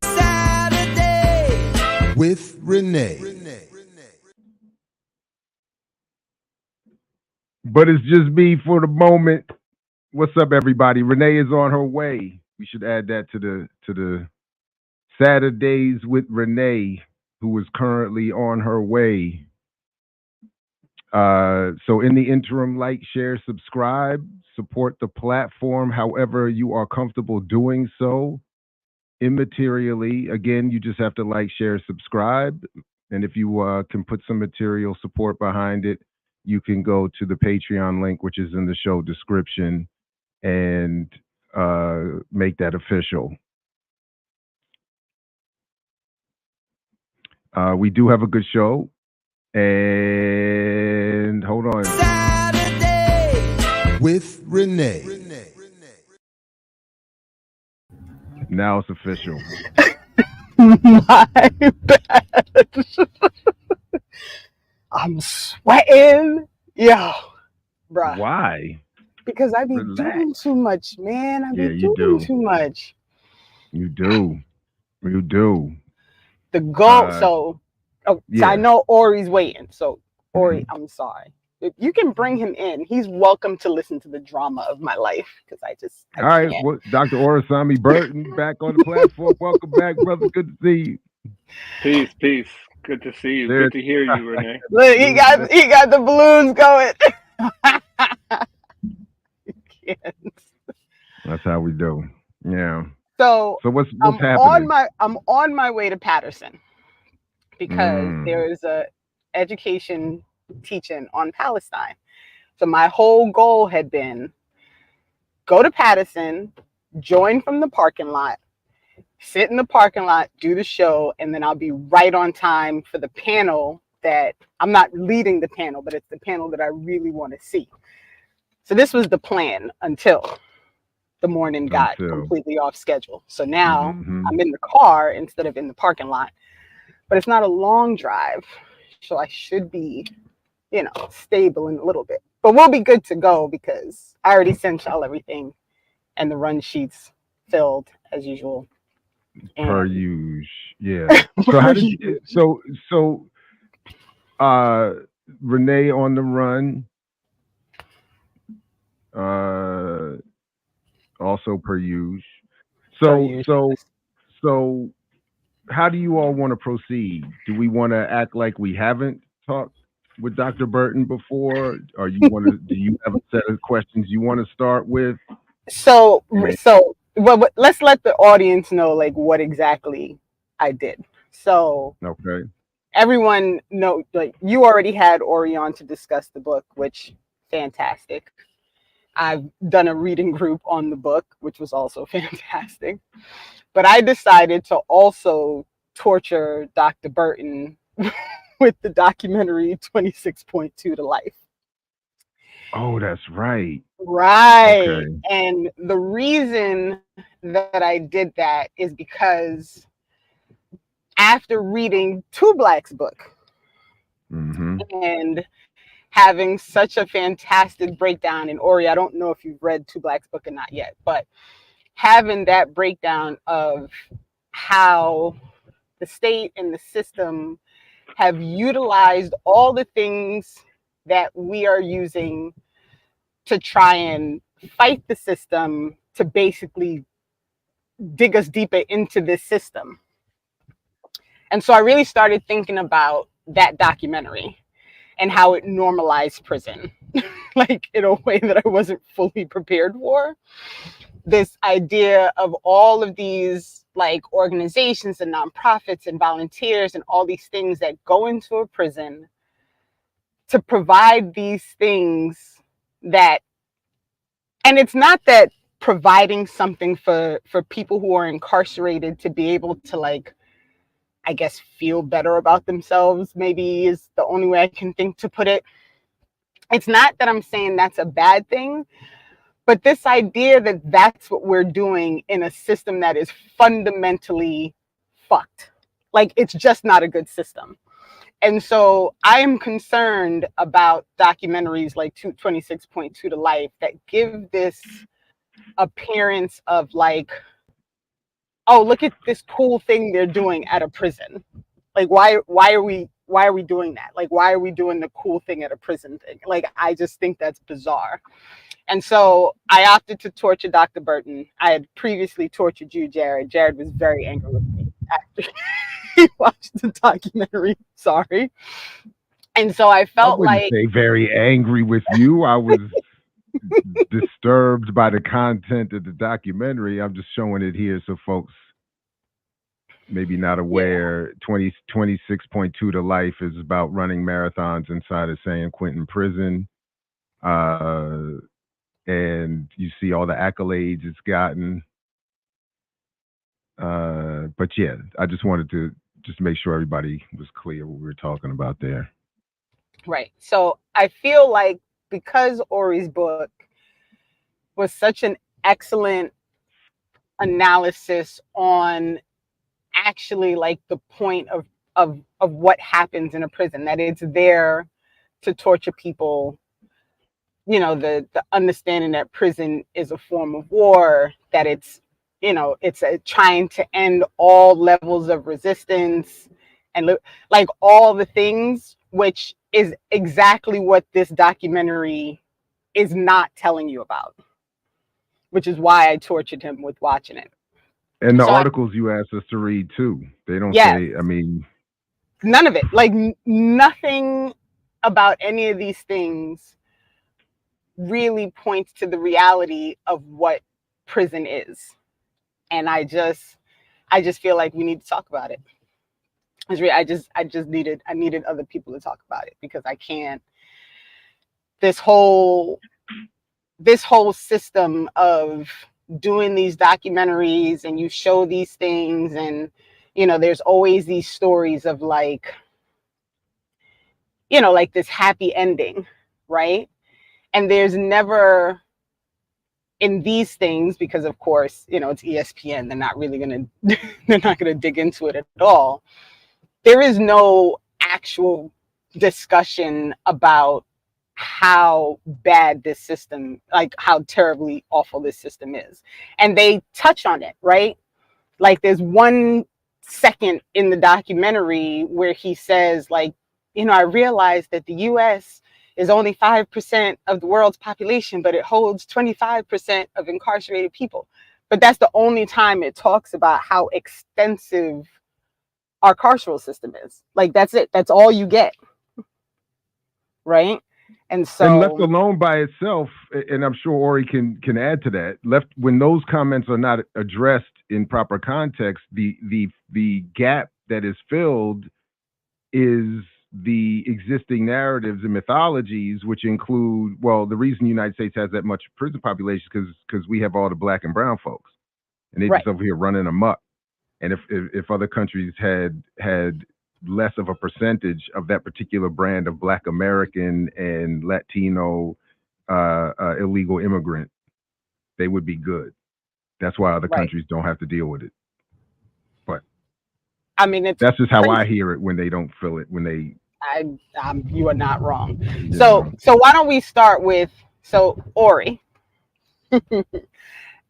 Saturday with Renee. But it's just me for the moment. What's up, everybody? Renee is on her way. We should add that to the Saturdays with Renee, who is currently on her way. So in the interim, like, share, subscribe, support the platform however you are comfortable doing so. Immaterially, again, you just have to like, share, subscribe. And if you can put some material support behind it, you can go to the Patreon link, which is in the show description, and make that official. We do have a good show. And hold on. Saturday with Renee. Now it's official. My bad. I'm sweating. Yo, bruh. Why? Because I be Relax. doing too much, man. I be you doing do. too much. You do. You do. The goal. So I know Ori's waiting. So Ori, I'm sorry. If you can bring him in, he's welcome to listen to the drama of my life. Because I all right, well, Dr. Orisanmi Burton back on the platform. Welcome back, brother. Good to see you. Peace. Good to see you. Good to hear you, Renee. Look, he got the balloons going. That's how we do. Yeah. So what's happening? I'm on my way to Patterson because there is a education teaching on Palestine. So my whole goal had been go to Patterson, join from the parking lot, sit in the parking lot, do the show, and then I'll be right on time for the panel that I'm not leading the panel, but it's the panel that I really want to see. So this was the plan until the morning got completely off schedule. So now I'm in the car instead of in the parking lot, but it's not a long drive. So I should be, stable in a little bit, but we'll be good to go because I already sent y'all everything and the run sheets filled as usual. Per usual. Yeah. So how did you, so Renee on the run, also per usual. So how do you all want to proceed? Do we want to act like we haven't talked with Dr. Burton before? Or do you have a set of questions you want to start with? So let's let the audience know like what exactly I did. So okay. Everyone know, like, you already had Ori on to discuss the book, which fantastic. I've done a reading group on the book, which was also fantastic. But I decided to also torture Dr. Burton with the documentary 26.2 to Life. Oh, that's right. Right. Okay. And the reason that I did that is because after reading Two Black's book and having such a fantastic breakdown, and Ori, I don't know if you've read Two Black's book or not yet, but having that breakdown of how the state and the system have utilized all the things that we are using to try and fight the system to basically dig us deeper into this system. And so I really started thinking about that documentary and how it normalized prison, like in a way that I wasn't fully prepared for. This idea of all of these like organizations and nonprofits and volunteers and all these things that go into a prison to provide these things that, and it's not that providing something for people who are incarcerated to be able to, like, I guess, feel better about themselves, maybe is the only way I can think to put it. It's not that I'm saying that's a bad thing, but this idea that that's what we're doing in a system that is fundamentally fucked. Like, it's just not a good system. And so I am concerned about documentaries like 26.2 to Life that give this appearance of like, oh, look at this cool thing they're doing at a prison. Like, why are we doing that? Like, why are we doing the cool thing at a prison thing? Like, I just think that's bizarre. And so I opted to torture Dr. Burton. I had previously tortured you, Jared. Jared was very angry with me after he watched the documentary. Sorry. And so I I felt wouldn't like, say very angry with you. I was disturbed by the content of the documentary. I'm just showing it here so folks maybe not aware. 26.2 to Life is about running marathons inside of San Quentin prison. And you see all the accolades it's gotten. But yeah, I just wanted to just make sure everybody was clear what we were talking about there. right. So I feel like because Ori's book was such an excellent analysis on actually like the point of what happens in a prison, that it's there to torture people, you know, the understanding that prison is a form of war, that it's, you know, it's trying to end all levels of resistance and like all the things, which is exactly what this documentary is not telling you about, which is why I tortured him with watching it. And the So articles you asked us to read too, they don't yes, say, I mean, none of it, like nothing about any of these things really points to the reality of what prison is. And I just feel like we need to talk about it. I needed other people to talk about it, because I can't, this whole system of doing these documentaries and you show these things, and you know, there's always these stories of like, you know, like this happy ending, right? And there's never, in these things, because of course, you know, it's ESPN, they're not really gonna they're not gonna dig into it at all. There is no actual discussion about how bad this system, like how terribly awful this system is. And they touch on it, right? Like there's 1 second in the documentary where he says like, you know, I realized that the US is only 5% of the world's population, but it holds 25% of incarcerated people. But that's the only time it talks about how extensive our carceral system is. Like that's it. That's all you get. Right? And left so alone by itself, and I'm sure Ori can add to that. Left when those comments are not addressed in proper context, the gap that is filled is the existing narratives and mythologies, which include, well, the reason the United States has that much prison population is because we have all the black and brown folks, and they right. just over here running amok. And if other countries had less of a percentage of that particular brand of Black American and Latino illegal immigrant, they would be good. That's why other Right. countries don't have to deal with it. But I mean, it's that's just how crazy. I hear it when they don't feel it, when they. You are not wrong. Yeah. So why don't we start with, so Ori,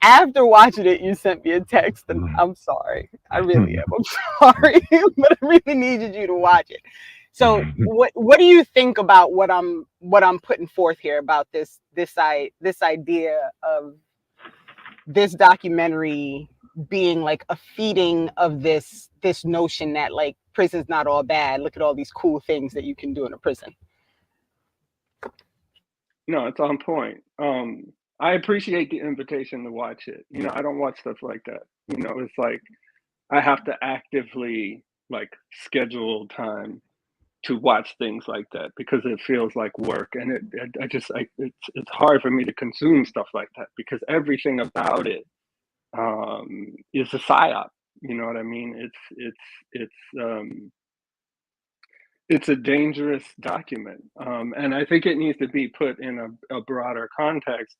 after watching it, you sent me a text, and I'm sorry. I really am. I'm sorry, but I really needed you to watch it. So what do you think about what I'm putting forth here about this idea of this documentary being like a feeding of this notion that like prison's not all bad. Look at all these cool things that you can do in a prison. No, it's on point. I appreciate the invitation to watch it. You know, I don't watch stuff like that. You know, it's like I have to actively like schedule time to watch things like that because it feels like work, and it's hard for me to consume stuff like that because everything about it is a psyop. You know what I mean? It's a dangerous document, and I think it needs to be put in a broader context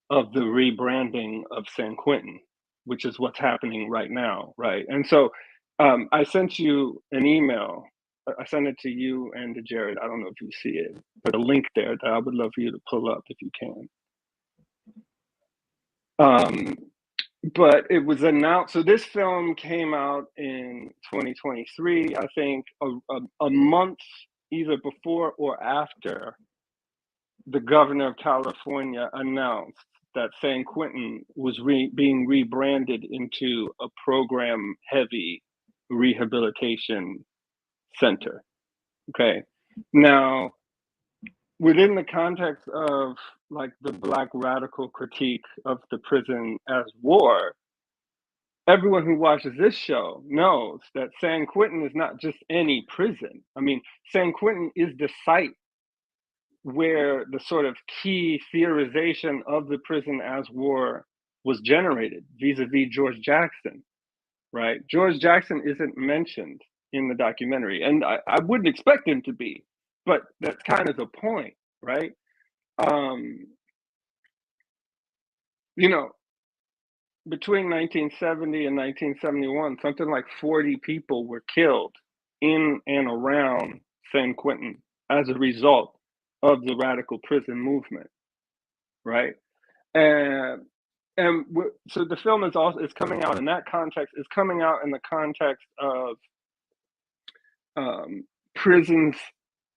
of the rebranding of San Quentin, which is what's happening right now, right? And so I sent you an email. I sent it to you and to Jared. I don't know if you see it, but a link there that I would love for you to pull up if you can. But it was announced. So this film came out in 2023, I think, a month either before or after the governor of California announced that San Quentin was being rebranded into a program-heavy rehabilitation center. Okay. Now, within the context of like the Black radical critique of the prison as war, everyone who watches this show knows that San Quentin is not just any prison. I mean, San Quentin is the site where the sort of key theorization of the prison as war was generated vis-a-vis George Jackson, right? George Jackson isn't mentioned in the documentary, and I wouldn't expect him to be, but that's kind of the point, right? You know, between 1970 and 1971, something like 40 people were killed in and around San Quentin as a result of the radical prison movement, right? And so the film is coming out in that context. It's coming out in the context of prisons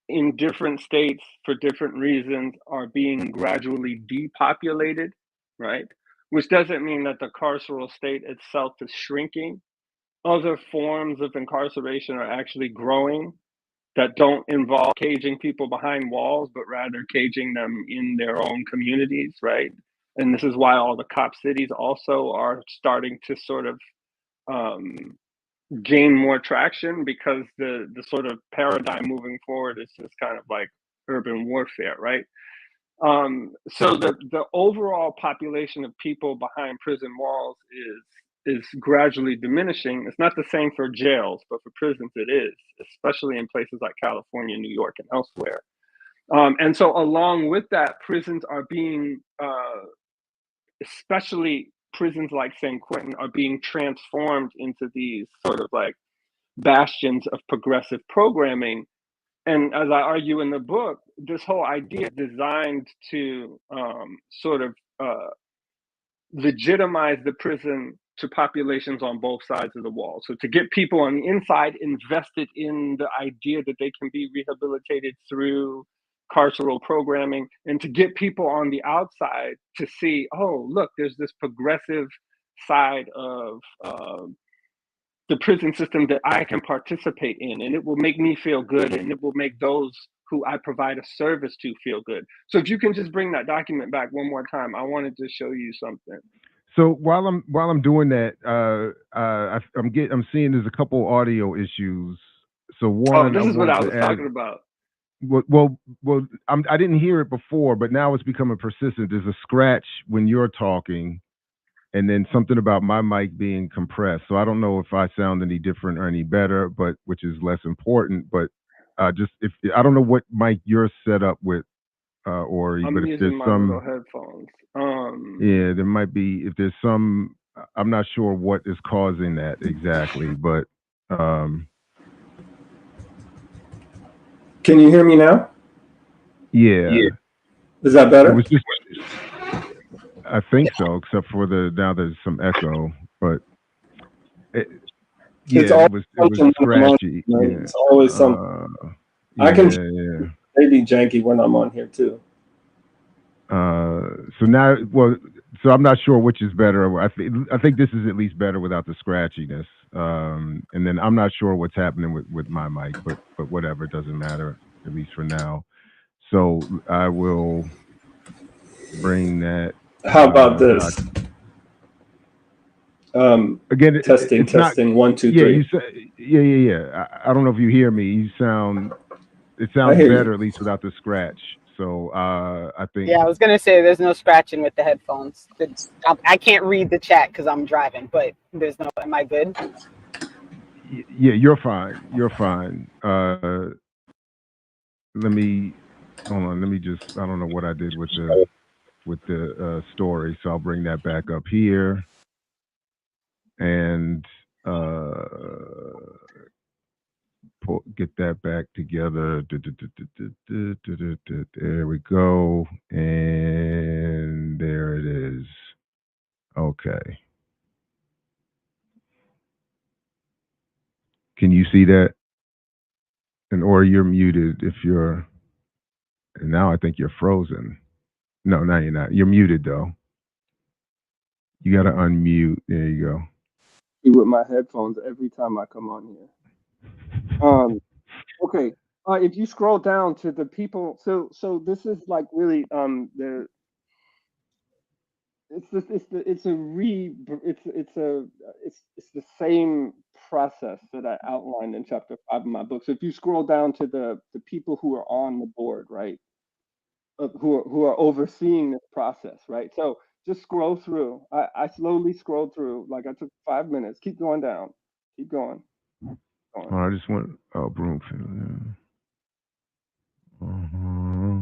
in different states for different reasons are being gradually depopulated, right? Which doesn't mean that the carceral state itself is shrinking. Other forms of incarceration are actually growing that don't involve caging people behind walls, but rather caging them in their own communities, right? And this is why all the cop cities also are starting to sort of gain more traction, because the sort of paradigm moving forward is just kind of like urban warfare, right? So the overall population of people behind prison walls is gradually diminishing. It's not the same for jails, but for prisons it is, especially in places like California, New York, and elsewhere. And so along with that, prisons are being, especially prisons like San Quentin, are being transformed into these sort of like bastions of progressive programming. And as I argue in the book, this whole idea is designed to sort of legitimize the prison to populations on both sides of the wall. So to get people on the inside invested in the idea that they can be rehabilitated through carceral programming, and to get people on the outside to see, oh, look, there's this progressive side of the prison system that I can participate in, and it will make me feel good, and it will make those who I provide a service to feel good. So if you can just bring that document back one more time, I wanted to show you something. So while I'm doing that, I'm seeing there's a couple audio issues. So one, this is what I was talking about. Well, I didn't hear it before, but now it's becoming persistent. There's a scratch when you're talking, and then something about my mic being compressed. So I don't know if I sound any different or any better, but which is less important. But just if I don't know what mic you're set up with, Ori, I'm but if using there's my some little headphones. yeah, there might be. If there's some, I'm not sure what is causing that exactly, but can you hear me now? Yeah. Is that better? It was just, I think so, except for now there's some echo, but It's it was scratchy. Yeah. Yeah. It's always something. I can maybe janky when I'm on here too. So now, so I'm not sure which is better. I think this is at least better without the scratchiness. And then I'm not sure what's happening with my mic, but whatever, it doesn't matter, at least for now. So I will bring that. How about this? Again, testing, it's not, 1, 2, 3. You say, yeah. I don't know if you hear me. It sounds better, at least without the scratch. So I think. Yeah, I was gonna say there's no scratching with the headphones. I can't read the chat because I'm driving, but there's no. Am I good? Yeah, you're fine. You're fine. Let me hold on. Let me just. I don't know what I did with the story, so I'll bring that back up here, and get that back together. There we go, and there it is. Okay. Can you see that? And or you're muted if you're. And now I think you're frozen. No, now you're not. You're muted though. You got to unmute. There you go. With my headphones every time I come on here. Okay. If you scroll down to the people, so this is like really the it's the same process that I outlined in chapter 5 of my book. So if you scroll down to the people who are on the board, right, who are overseeing this process, right? So just scroll through. I slowly scrolled through, like I took 5 minutes. Keep going down. Keep going. Oh, I just want Broomfield. Yeah.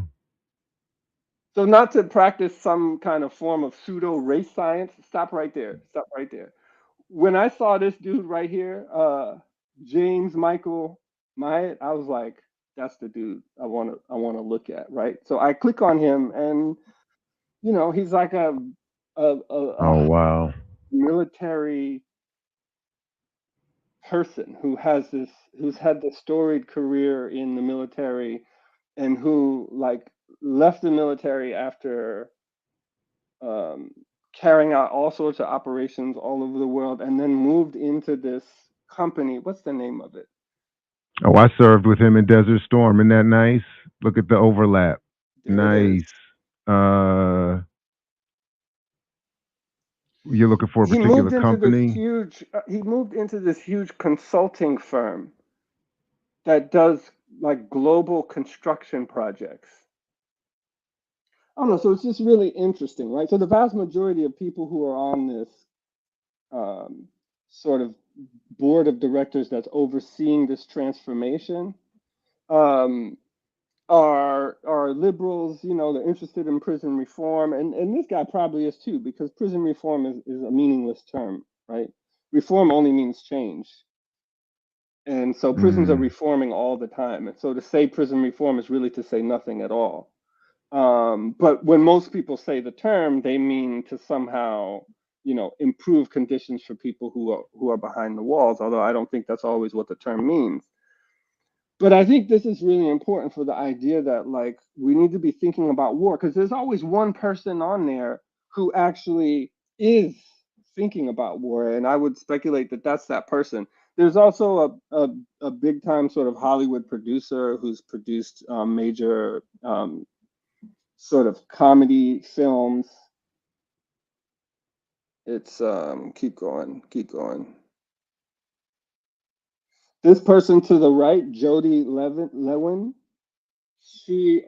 So not to practice some kind of form of pseudo race science. Stop right there. Stop right there. When I saw this dude right here, James Michael Myatt, I was like, that's the dude I want to look at, right? So I click on him, and you know, he's like a Oh wow. military person who's had this storied career in the military, and who like left the military after carrying out all sorts of operations all over the world, and then moved into this company. What's the name of it? Oh, I served with him in Desert Storm. Isn't that nice? Look at the overlap. Nice. You're looking for a particular company? He moved into this huge consulting firm that does like global construction projects. I don't know. So it's just really interesting, right? So the vast majority of people who are on this sort of board of directors that's overseeing this transformation are liberals. You know, they're interested in prison reform, and this guy probably is too, because prison reform is a meaningless term, right? Reform only means change. And so prisons are reforming all the time. And so to say prison reform is really to say nothing at all. But when most people say the term, they mean to somehow, you know, improve conditions for people who are behind the walls, although I don't think that's always what the term means. But I think this is really important for the idea that, like, we need to be thinking about war, because there's always one person on there who actually is thinking about war. And I would speculate that that's that person. There's also a big time sort of Hollywood producer who's produced major sort of comedy films. It's keep going. This person to the right, Jody Lewin, she's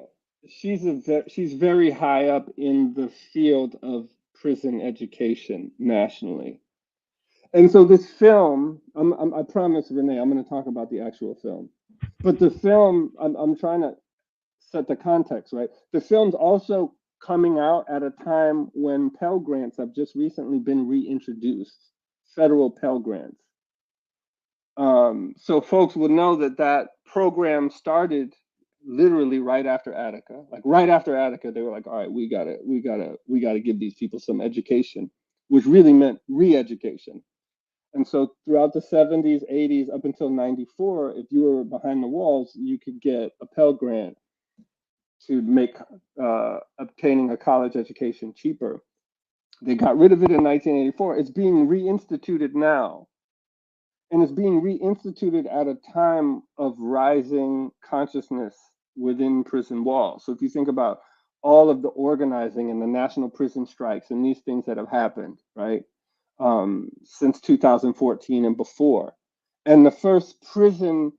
very high up in the field of prison education nationally. And so this film, I promise, Renee, I'm going to talk about the actual film. But the film, I'm trying to set the context, right? The film's also coming out at a time when Pell Grants have just recently been reintroduced, federal Pell Grants. So folks will know that program started literally right after Attica. Like right after Attica, they were like, all right, we gotta give these people some education, which really meant re-education. And so throughout the 70s, 80s, up until 94, if you were behind the walls, you could get a Pell Grant to make obtaining a college education cheaper. They got rid of it in 1984. It's being reinstituted now. And it's being reinstituted at a time of rising consciousness within prison walls. So if you think about all of the organizing and the national prison strikes and these things that have happened, right, since 2014 and before. And the first prison,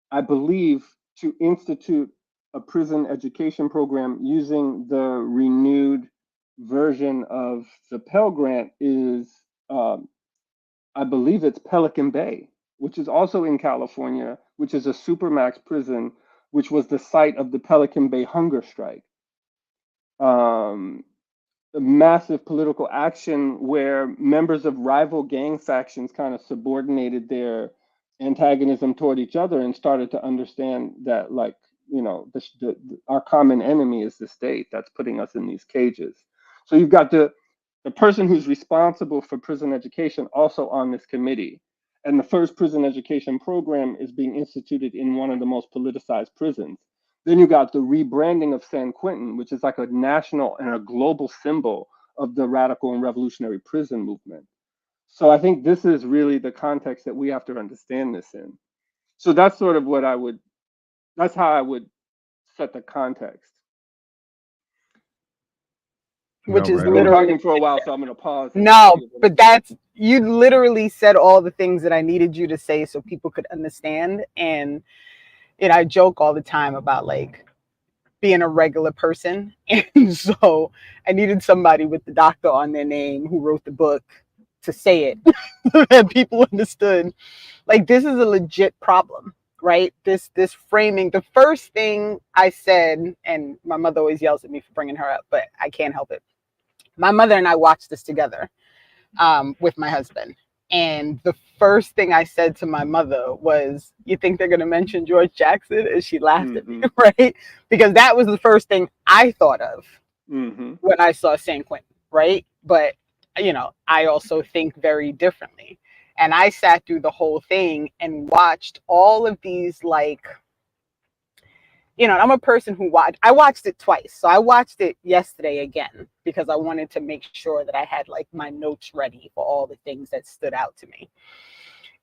I believe, to institute a prison education program using the renewed version of the Pell Grant is, I believe it's Pelican Bay, which is also in California, which is a supermax prison, which was the site of the Pelican Bay hunger strike. A massive political action where members of rival gang factions kind of subordinated their antagonism toward each other and started to understand that, like, you know, our common enemy is the state that's putting us in these cages. So you've got the the person who's responsible for prison education also on this committee. And the first prison education program is being instituted in one of the most politicized prisons. Then you got the rebranding of San Quentin, which is like a national and a global symbol of the radical and revolutionary prison movement. So I think this is really the context that we have to understand this in. So that's sort of what that's how I would set the context. Which is right I've been literally talking for a while, so I'm going to pause. no, but you literally said all the things that I needed you to say so people could understand. And I joke all the time about like being a regular person. And so I needed somebody with the doctor on their name who wrote the book to say it and people understood like this is a legit problem, right? This framing. The first thing I said, and my mother always yells at me for bringing her up, but I can't help it. My mother and I watched this together with my husband. And the first thing I said to my mother was, you think they're going to mention George Jackson? And she laughed at me, right? Because that was the first thing I thought of when I saw San Quentin, right? But, I also think very differently. And I sat through the whole thing and watched all of these, like, I'm a person who I watched it twice. So I watched it yesterday again because I wanted to make sure that I had like my notes ready for all the things that stood out to me.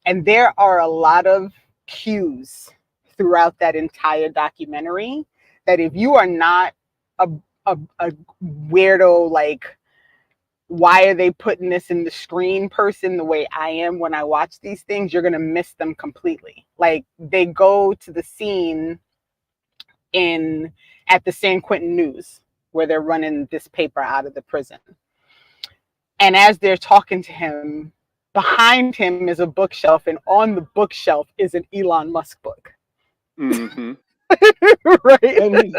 And there are a lot of cues throughout that entire documentary that if you are not a weirdo, like, why are they putting this in the screen person the way I am when I watch these things, you're going to miss them completely. Like they go to the scene at the San Quentin News where they're running this paper out of the prison. And as they're talking to him, behind him is a bookshelf, and on the bookshelf is an Elon Musk book. Right. And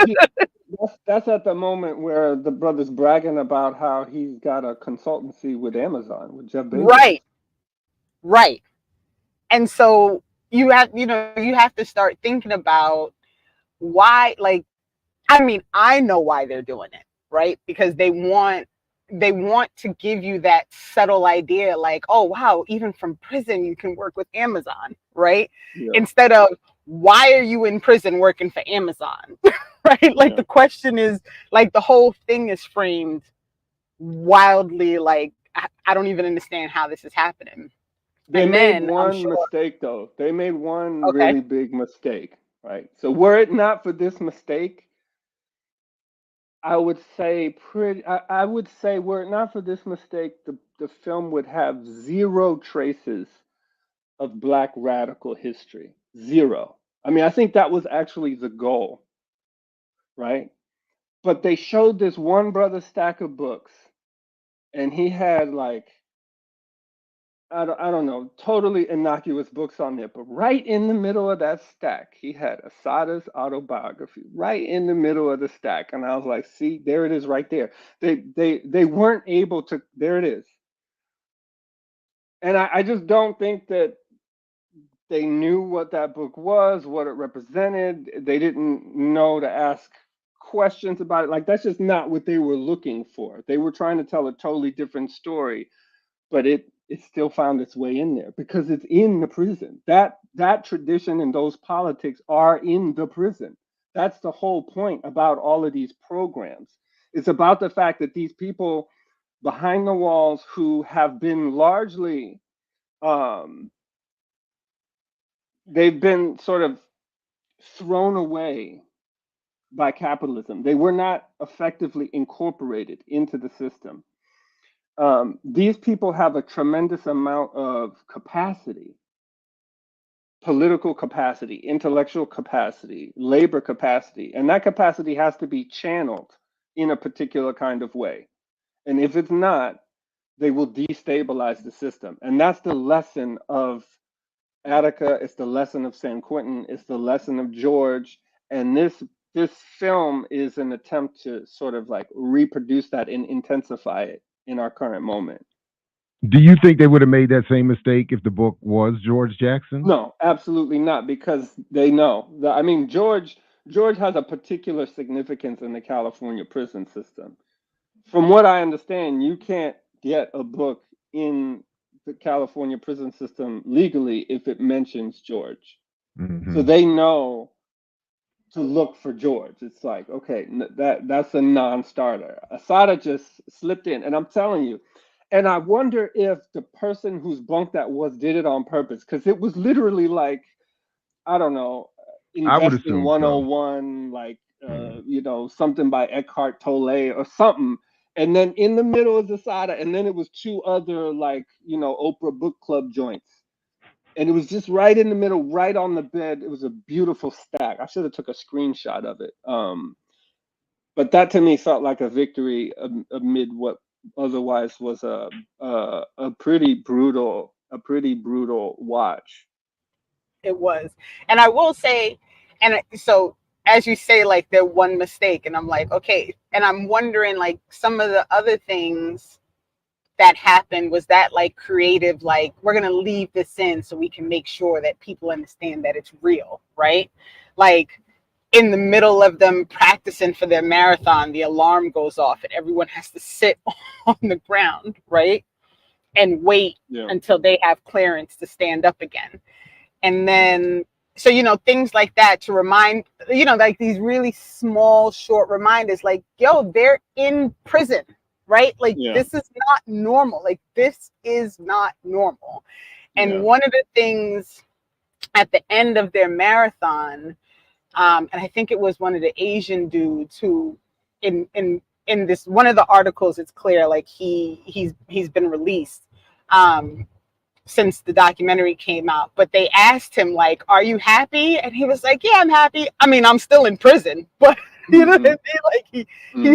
that's at the moment where the brother's bragging about how he's got a consultancy with Amazon, with Jeff Bezos. Right. And so you have to start thinking about why, like, I know why they're doing it, right? Because they want to give you that subtle idea, like, oh wow, even from prison you can work with Amazon, right? Yeah. Instead of, why are you in prison working for Amazon? Right? Like the question is, like, the whole thing is framed wildly, like, I don't even understand how this is happening. They made one mistake though. They made one really big mistake, right? So were it not for this mistake, I would say were it not for this mistake, the film would have zero traces of Black radical history. Zero. I think that was actually the goal, right? But they showed this one brother stack of books, and he had like, I don't know, totally innocuous books on there, but right in the middle of that stack, he had Assata's autobiography, right in the middle of the stack. And I was like, see, there it is right there. They weren't able to, there it is. And I just don't think that they knew what that book was, what it represented. They didn't know to ask questions about it. Like, that's just not what they were looking for. They were trying to tell a totally different story, but it still found its way in there because it's in the prison. That tradition and those politics are in the prison. That's the whole point about all of these programs. It's about the fact that these people behind the walls who have been largely, they've been sort of thrown away by capitalism. They were not effectively incorporated into the system. These people have a tremendous amount of capacity, political capacity, intellectual capacity, labor capacity, and that capacity has to be channeled in a particular kind of way. And if it's not, they will destabilize the system. And that's the lesson of Attica, it's the lesson of San Quentin, it's the lesson of George, and this film is an attempt to sort of like reproduce that and intensify it in our current moment. Do you think they would have made that same mistake if the book was George Jackson? No, absolutely not, because they know. George has a particular significance in the California prison system. From what I understand, you can't get a book in the California prison system legally if it mentions George. So they know to look for George. It's like, okay, that's a non-starter. Asada just slipped in, and I'm telling you, and I wonder if the person whose bunk that was did it on purpose, because it was literally like, I don't know, I would Investing assume so. 101, like something by Eckhart Tolle or something. And then in the middle is Asada, and then it was two other like Oprah book club joints. And it was just right in the middle, right on the bed. It was a beautiful stack. I should have took a screenshot of it. But that to me felt like a victory amid what otherwise was a pretty brutal watch. It was. And I will say, so as you say, like the one mistake, and I'm like, okay. And I'm wondering, like, some of the other things that happened, was that like creative, like, we're going to leave this in so we can make sure that people understand that it's real, right? Like, in the middle of them practicing for their marathon, the alarm goes off and everyone has to sit on the ground, right? And wait until they have clearance to stand up again. And then, so, things like that to remind, like these really small, short reminders, like, yo, they're in prison, right? Like, this is not normal. Like, this is not normal. And one of the things at the end of their marathon, and I think it was one of the Asian dudes who, in this one of the articles, it's clear like he's been released since the documentary came out. But they asked him, like, "Are you happy?" And he was like, "Yeah, I'm happy. I mean, I'm still in prison, but you know what I mean? Like he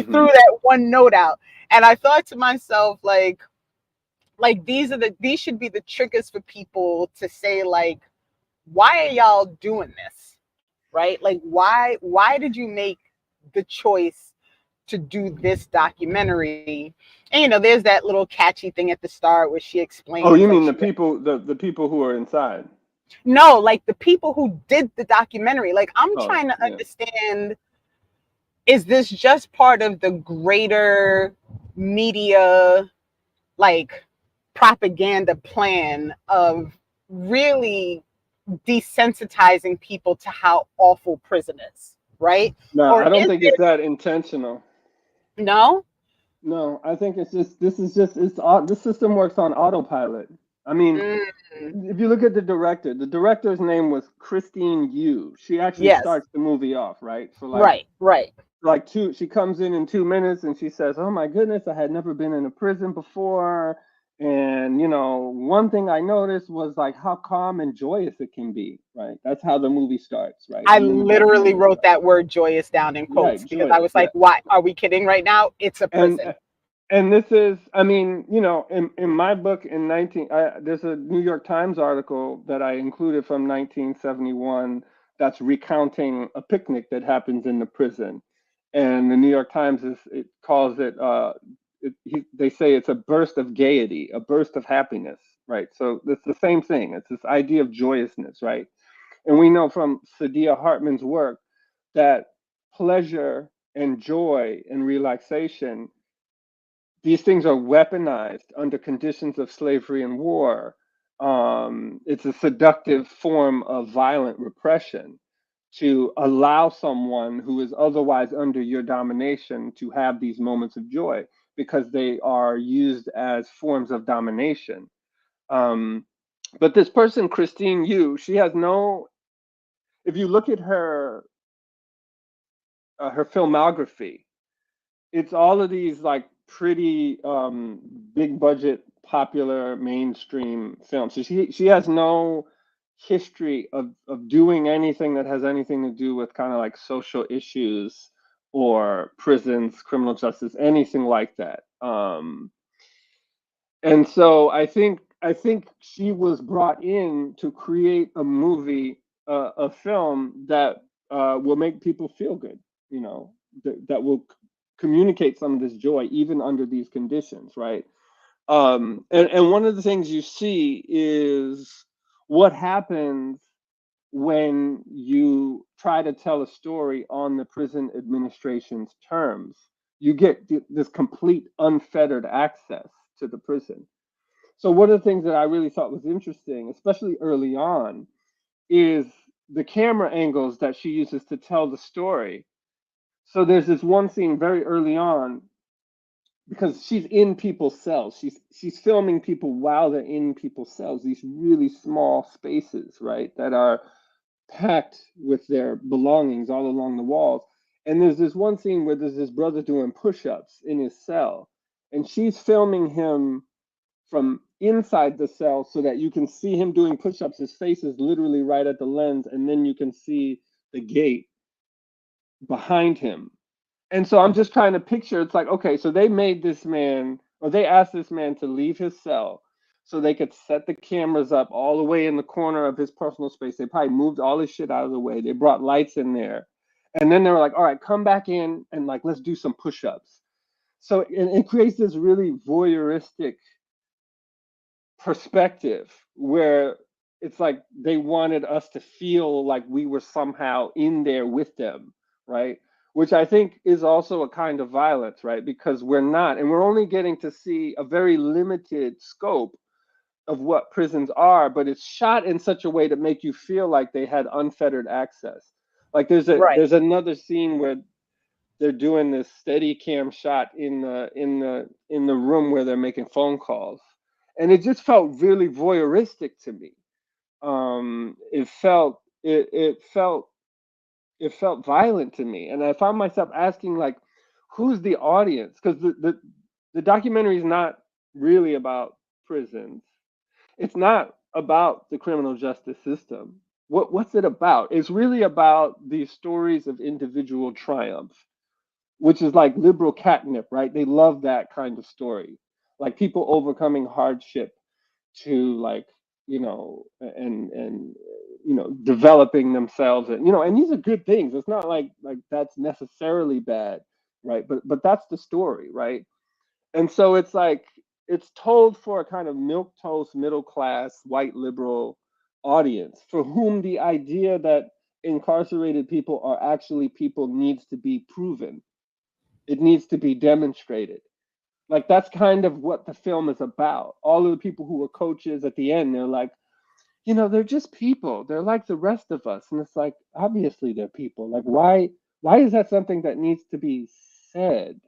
threw that one note out." And I thought to myself, like these should be the triggers for people to say, like, why are y'all doing this? Right? Like, why did you make the choice to do this documentary? And there's that little catchy thing at the start where she explains. Oh, you mean the people who are inside? No, like the people who did the documentary. Like, I'm trying to understand, is this just part of the greater media, like, propaganda plan of really desensitizing people to how awful prison is, right? No, Or I don't think it's that intentional. No, I think it's just this system works on autopilot. I mean, if you look at the director's name was Christine Yu. She actually starts the movie off, right? For like right. Like she comes in 2 minutes and she says, "Oh my goodness, I had never been in a prison before. And, one thing I noticed was like how calm and joyous it can be," right? That's how the movie starts, right? I literally wrote that word joyous down in quotes because I was like, "Why are we kidding right now? It's a prison." And this is, I mean, in my book there's a New York Times article that I included from 1971 that's recounting a picnic that happens in the prison. And the New York Times calls it, they say it's a burst of gaiety, a burst of happiness, right? So it's the same thing. It's this idea of joyousness, right? And we know from Saidiya Hartman's work that pleasure and joy and relaxation, these things are weaponized under conditions of slavery and war. It's a seductive form of violent repression to allow someone who is otherwise under your domination to have these moments of joy because they are used as forms of domination. But this person, Christine Yu, she has no, if you look at her filmography, it's all of these like pretty big budget, popular, mainstream films. So she has no history of doing anything that has anything to do with kind of like social issues or prisons, criminal justice, anything like that. And so I think she was brought in to create a movie, a film that will make people feel good, that will communicate some of this joy even under these conditions, right? And one of the things you see is what happens when you try to tell a story on the prison administration's terms. You get this complete unfettered access to the prison. So one of the things that I really thought was interesting, especially early on, is the camera angles that she uses to tell the story. So there's this one scene very early on, because she's in people's cells. She's filming people while they're in people's cells, these really small spaces, right, that are packed with their belongings all along the walls. And there's this one scene where there's this brother doing push-ups in his cell, and she's filming him from inside the cell so that you can see him doing push-ups. His face is literally right at the lens, and then you can see the gate behind him. And so I'm just trying to picture, it's like, okay, so they made this man, or they asked this man to leave his cell so they could set the cameras up all the way in the corner of his personal space. They probably moved all his shit out of the way. They brought lights in there. And then they were like, all right, come back in and like, let's do some push-ups. So it creates this really voyeuristic perspective where it's like they wanted us to feel like we were somehow in there with them, right? Which I think is also a kind of violence, right? Because we're not, and we're only getting to see a very limited scope of what prisons are, but it's shot in such a way to make you feel like they had unfettered access. Like Right. there's another scene where they're doing this steady cam shot in the room where they're making phone calls, and it just felt really voyeuristic to me. It felt violent to me, and I found myself asking, like, who's the audience? Because the documentary is not really about prisons. It's not about the criminal justice system. What's it about? It's really about these stories of individual triumph, which is like liberal catnip, right? They love that kind of story, like people overcoming hardship to, like, and developing themselves, and and these are good things. It's not like that's necessarily bad, right? But that's the story, right? And so it's like it's told for a kind of milquetoast middle class white liberal audience for whom the idea that incarcerated people are actually people needs to be proven. It needs to be demonstrated. Like, that's kind of what the film is about. All of the people who were coaches at the end, they're like, they're just people. They're like the rest of us. And it's like, obviously they're people. Like, why is that something that needs to be said?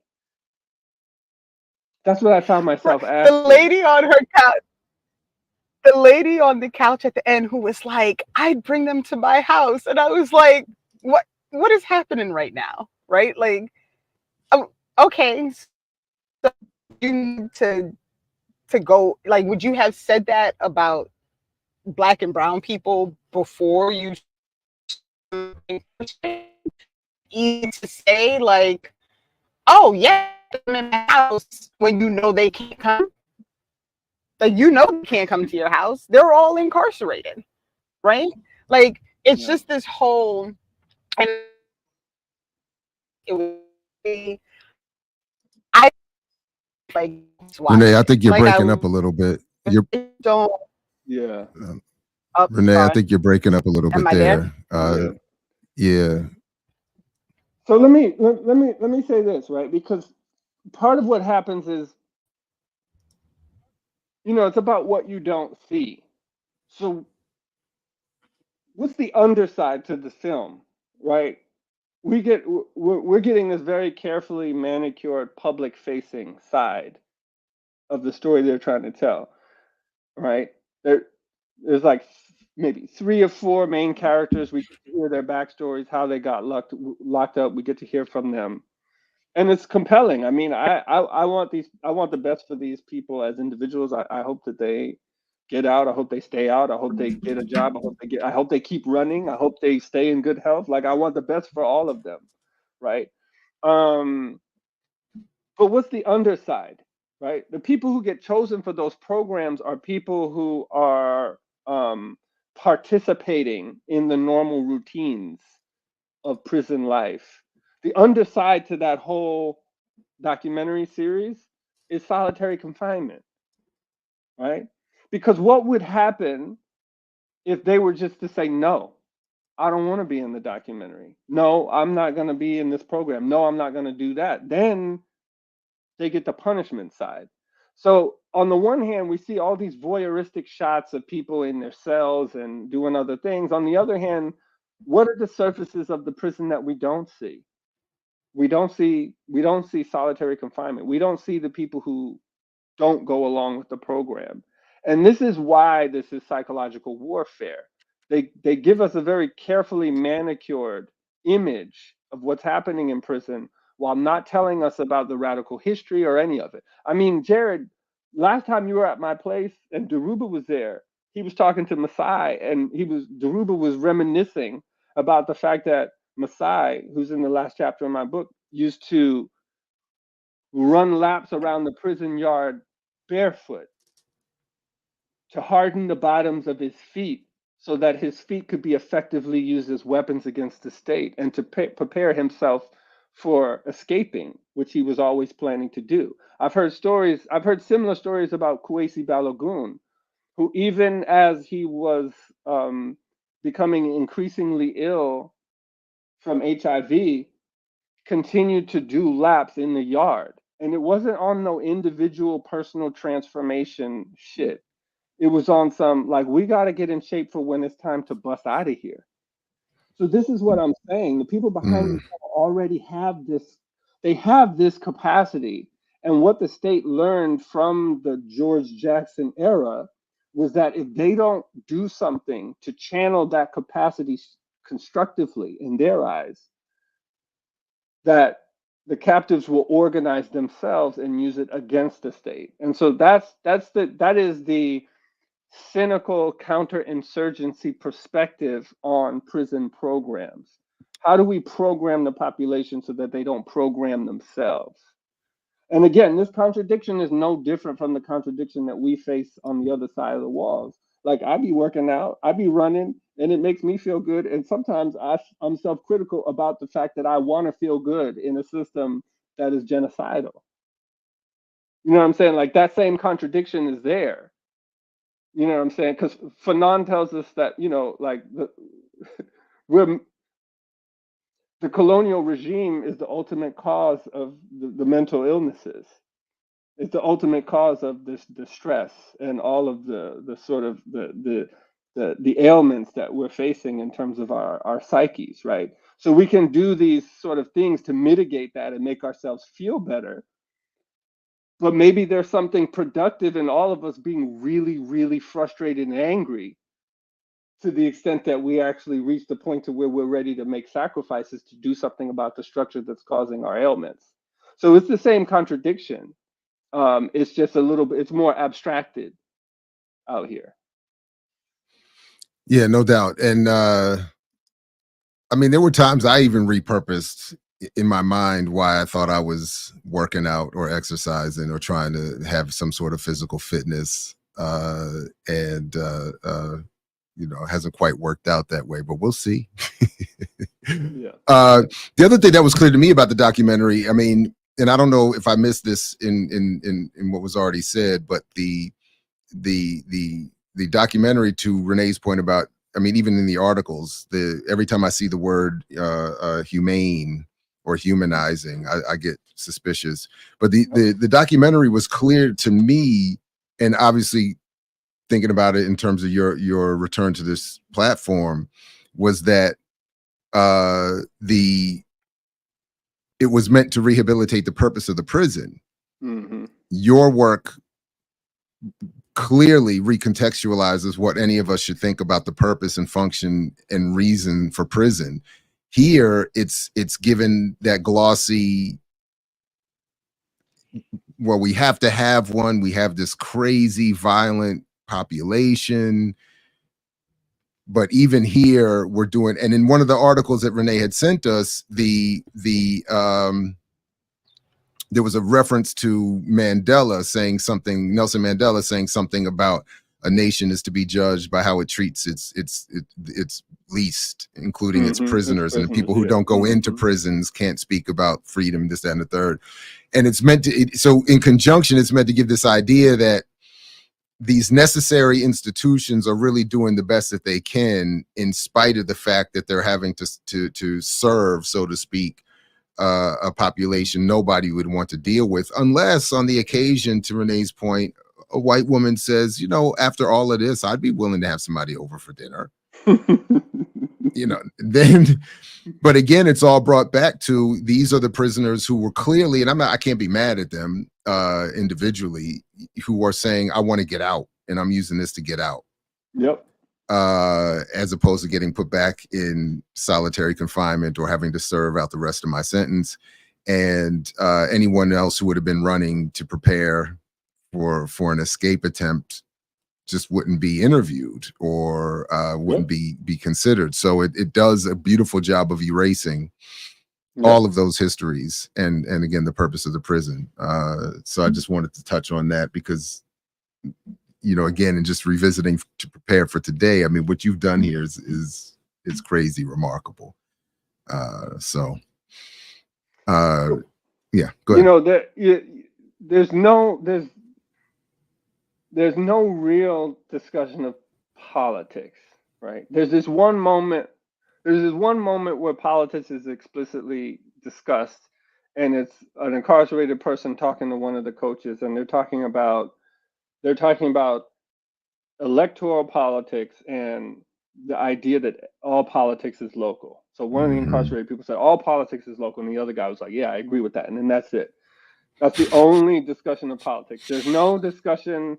That's what I found myself The asking. lady on her couch, the lady on the couch at the end who was like, I'd bring them to my house. And I was like, what is happening right now? Right? Like, oh, okay, so you need to go, like, would you have said that about Black and brown people before you? Easy to say, like, oh yeah, them in my house when you know they can't come. Like, they can't come to your house. They're all incarcerated, right? Like, it's just this whole, and it would be, I like Renee, I think you're like breaking up a little bit. You're don't. Yeah. Renee, I Sorry. think you're breaking up a little Am bit I there. there? Yeah. So let me say this, right? Because part of what happens is, it's about what you don't see. So what's the underside to the film, right? We're getting this very carefully manicured public facing side of the story they're trying to tell, right? There's like maybe 3 or 4 main characters. We get to hear their backstories, how they got locked up. We get to hear from them, and it's compelling. I mean, I want the best for these people as individuals. I hope that they get out. I hope they stay out. I hope they get a job. I hope they keep running. I hope they stay in good health. Like, I want the best for all of them, right? But what's the underside, right? The people who get chosen for those programs are people who are participating in the normal routines of prison life. The underside to that whole documentary series is solitary confinement, right? Because what would happen if they were just to say, no, I don't want to be in the documentary. No, I'm not going to be in this program. No, I'm not going to do that. Then they get the punishment side. So on the one hand, we see all these voyeuristic shots of people in their cells and doing other things. On the other hand, what are the surfaces of the prison that we don't see? We don't see solitary confinement. We don't see the people who don't go along with the program. And this is why this is psychological warfare. They give us a very carefully manicured image of what's happening in prison while not telling us about the radical history or any of it. I mean, Jared, last time you were at my place and Daruba was there, he was talking to Masai and Daruba was reminiscing about the fact that Masai, who's in the last chapter of my book, used to run laps around the prison yard barefoot to harden the bottoms of his feet so that his feet could be effectively used as weapons against the state and to prepare himself for escaping, which he was always planning to do. I've heard similar stories about Kwesi Balogun, who even as he was becoming increasingly ill from HIV, continued to do laps in the yard. And it wasn't on no individual personal transformation shit. It was on some, like, we got to get in shape for when it's time to bust out of here. So this is what I'm saying. The people behind the already have this, they have this capacity. And what the state learned from the George Jackson era was that if they don't do something to channel that capacity constructively in their eyes, that the captives will organize themselves and use it against the state. And so that is the cynical counterinsurgency perspective on prison programs. How do we program the population so that they don't program themselves? And again, this contradiction is no different from the contradiction that we face on the other side of the walls. Like, I be working out, I be running, and it makes me feel good. And sometimes I'm self-critical about the fact that I want to feel good in a system that is genocidal. You know what I'm saying? Like, that same contradiction is there. You know what I'm saying? Because Fanon tells us that, you know, like the colonial regime is the ultimate cause of the mental illnesses. It's the ultimate cause of this distress and all of the sort of the ailments that we're facing in terms of our psyches, right? So we can do these sort of things to mitigate that and make ourselves feel better. But maybe there's something productive in all of us being really, really frustrated and angry to the extent that we actually reach the point to where we're ready to make sacrifices to do something about the structure that's causing our ailments. So it's the same contradiction. It's just a little bit, it's more abstracted out here. Yeah, no doubt. And I mean, there were times I even repurposed in my mind why I thought I was working out or exercising or trying to have some sort of physical fitness. You know, it hasn't quite worked out that way, but we'll see. Yeah. The other thing that was clear to me about the documentary, I mean, and I don't know if I missed this in what was already said, but the documentary, to Renee's point about, I mean, even in the articles, every time I see the word humane or humanizing, I get suspicious. But the documentary was clear to me, and obviously thinking about it in terms of your return to this platform, was that it was meant to rehabilitate the purpose of the prison. Mm-hmm. Your work clearly recontextualizes what any of us should think about the purpose and function and reason for prison. Here, it's given that glossy, well, we have to have one. We have this crazy, violent population. But even here, we're doing, and in one of the articles that Renee had sent us, there was a reference to Mandela saying something, Nelson Mandela saying something about a nation is to be judged by how it treats its least, including its prisoners, and the people who don't go into prisons can't speak about freedom, this, that, and the third. And it's meant to, so in conjunction, it's meant to give this idea that these necessary institutions are really doing the best that they can, in spite of the fact that they're having to serve, so to speak, a population nobody would want to deal with, unless on the occasion, to Renee's point, a white woman says, you know, after all of this, I'd be willing to have somebody over for dinner. You know, then, but again, it's all brought back to these are the prisoners who were clearly, and I can't be mad at them individually, who are saying, I want to get out, and I'm using this to get out. Yep. As opposed to getting put back in solitary confinement or having to serve out the rest of my sentence. And anyone else who would have been running to prepare for an escape attempt just wouldn't be interviewed or wouldn't be considered. So it does a beautiful job of erasing all of those histories and again, the purpose of the prison. So I just wanted to touch on that because, you know, again, and just revisiting to prepare for today. I mean, what you've done here is crazy, remarkable. Yeah, go ahead. You know, there's no real discussion of politics, right? There's this one moment where politics is explicitly discussed, and it's an incarcerated person talking to one of the coaches, and they're talking about electoral politics and the idea that all politics is local. So one of the incarcerated people said, all politics is local. And the other guy was like, yeah, I agree with that. And then that's it. That's the only discussion of politics. There's no discussion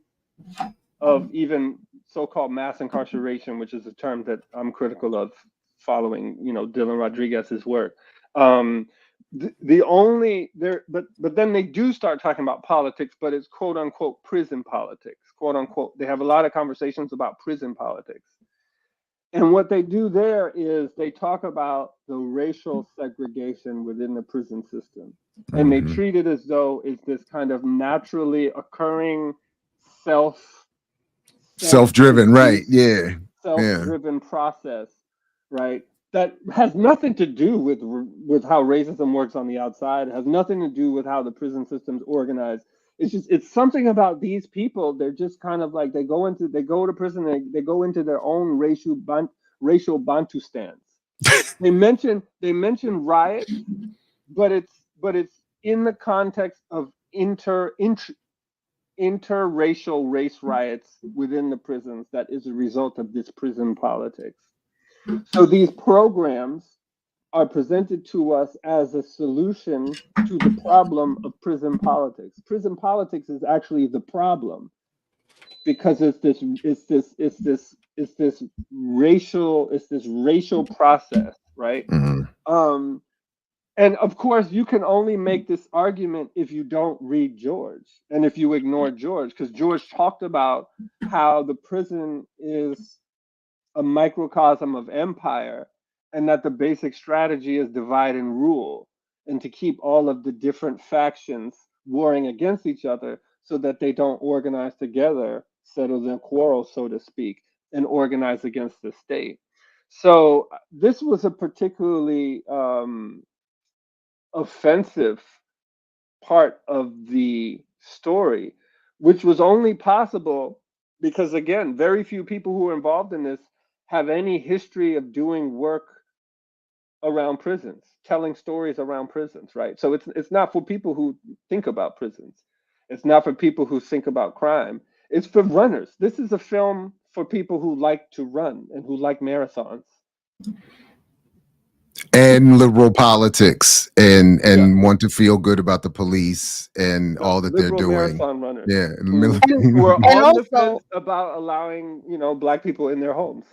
of even so-called mass incarceration, which is a term that I'm critical of following, you know, Dylan Rodriguez's work. But then they do start talking about politics, but it's quote unquote prison politics, quote unquote. They have a lot of conversations about prison politics. And what they do there is they talk about the racial segregation within the prison system. And they treat it as though it's this kind of naturally occurring self-driven, right? Yeah. Self-driven process, right? That has nothing to do with how racism works on the outside. It has nothing to do with how the prison system's organized. It's something about these people. They're just kind of like, they go to prison, they go into their own racial Bantustans. They mention riots, but it's in the context of interracial race riots within the prisons that is a result of this prison politics. So these programs are presented to us as a solution to the problem of prison politics. Prison politics is actually the problem because it's this racial process, right? And of course, you can only make this argument if you don't read George and if you ignore George, because George talked about how the prison is a microcosm of empire and that the basic strategy is divide and rule and to keep all of the different factions warring against each other so that they don't organize together, settle their quarrel, so to speak, and organize against the state. So this was a particularly offensive part of the story, which was only possible because, again, very few people who are involved in this have any history of doing work around prisons, telling stories around prisons, right? So it's not for people who think about prisons. It's not for people who think about crime. It's for runners. This is a film for people who like to run and who like marathons. And liberal politics and want to feel good about the police and all that they're doing. Marathon runners. Yeah. Who are on the fence about allowing, you know, Black people in their homes.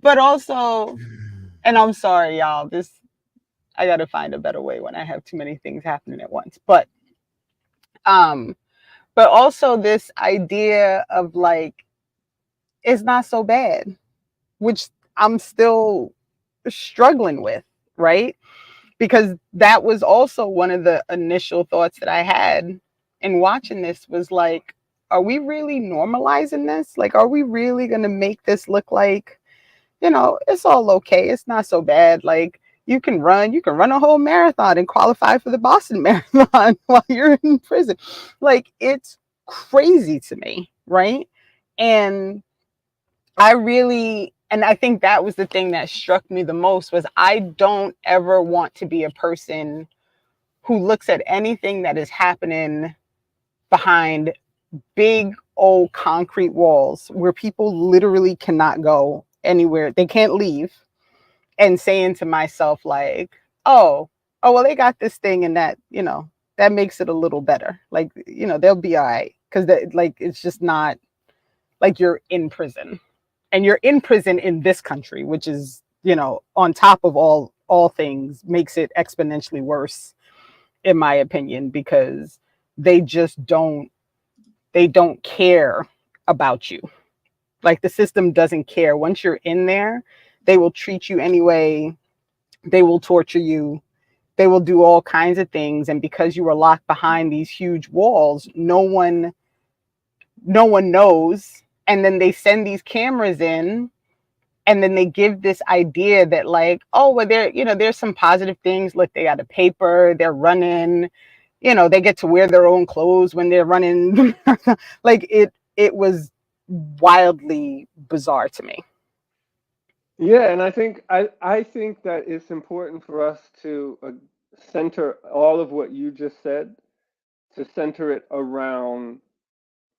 But also, and I'm sorry, y'all, I got to find a better way when I have too many things happening at once. But also this idea of like, it's not so bad, which I'm still struggling with, right? Because that was also one of the initial thoughts that I had in watching this was like, are we really normalizing this? Like, are we really going to make this look like, you know, it's all okay. It's not so bad. Like, you can run a whole marathon and qualify for the Boston Marathon while you're in prison. Like, it's crazy to me, right? And I really and I think that was the thing that struck me the most, was I don't ever want to be a person who looks at anything that is happening behind big old concrete walls where people literally cannot go anywhere. They can't leave, and saying to myself like, well, they got this thing, and that, that makes it a little better. Like, they'll be all right. Cause like, it's just not like you're in prison, and you're in prison in this country, which is, on top of all things, makes it exponentially worse, in my opinion, because they just don't care about you. Like, the system doesn't care. Once you're in there, they will treat you anyway. They will torture you. They will do all kinds of things. And because you were locked behind these huge walls, no one knows. And then they send these cameras in, and then they give this idea that like, oh, well, there's some positive things. Look, they got a paper, they're running, they get to wear their own clothes when they're running. Like, it was wildly bizarre to me. Yeah, and I think that it's important for us to center all of what you just said, to center it around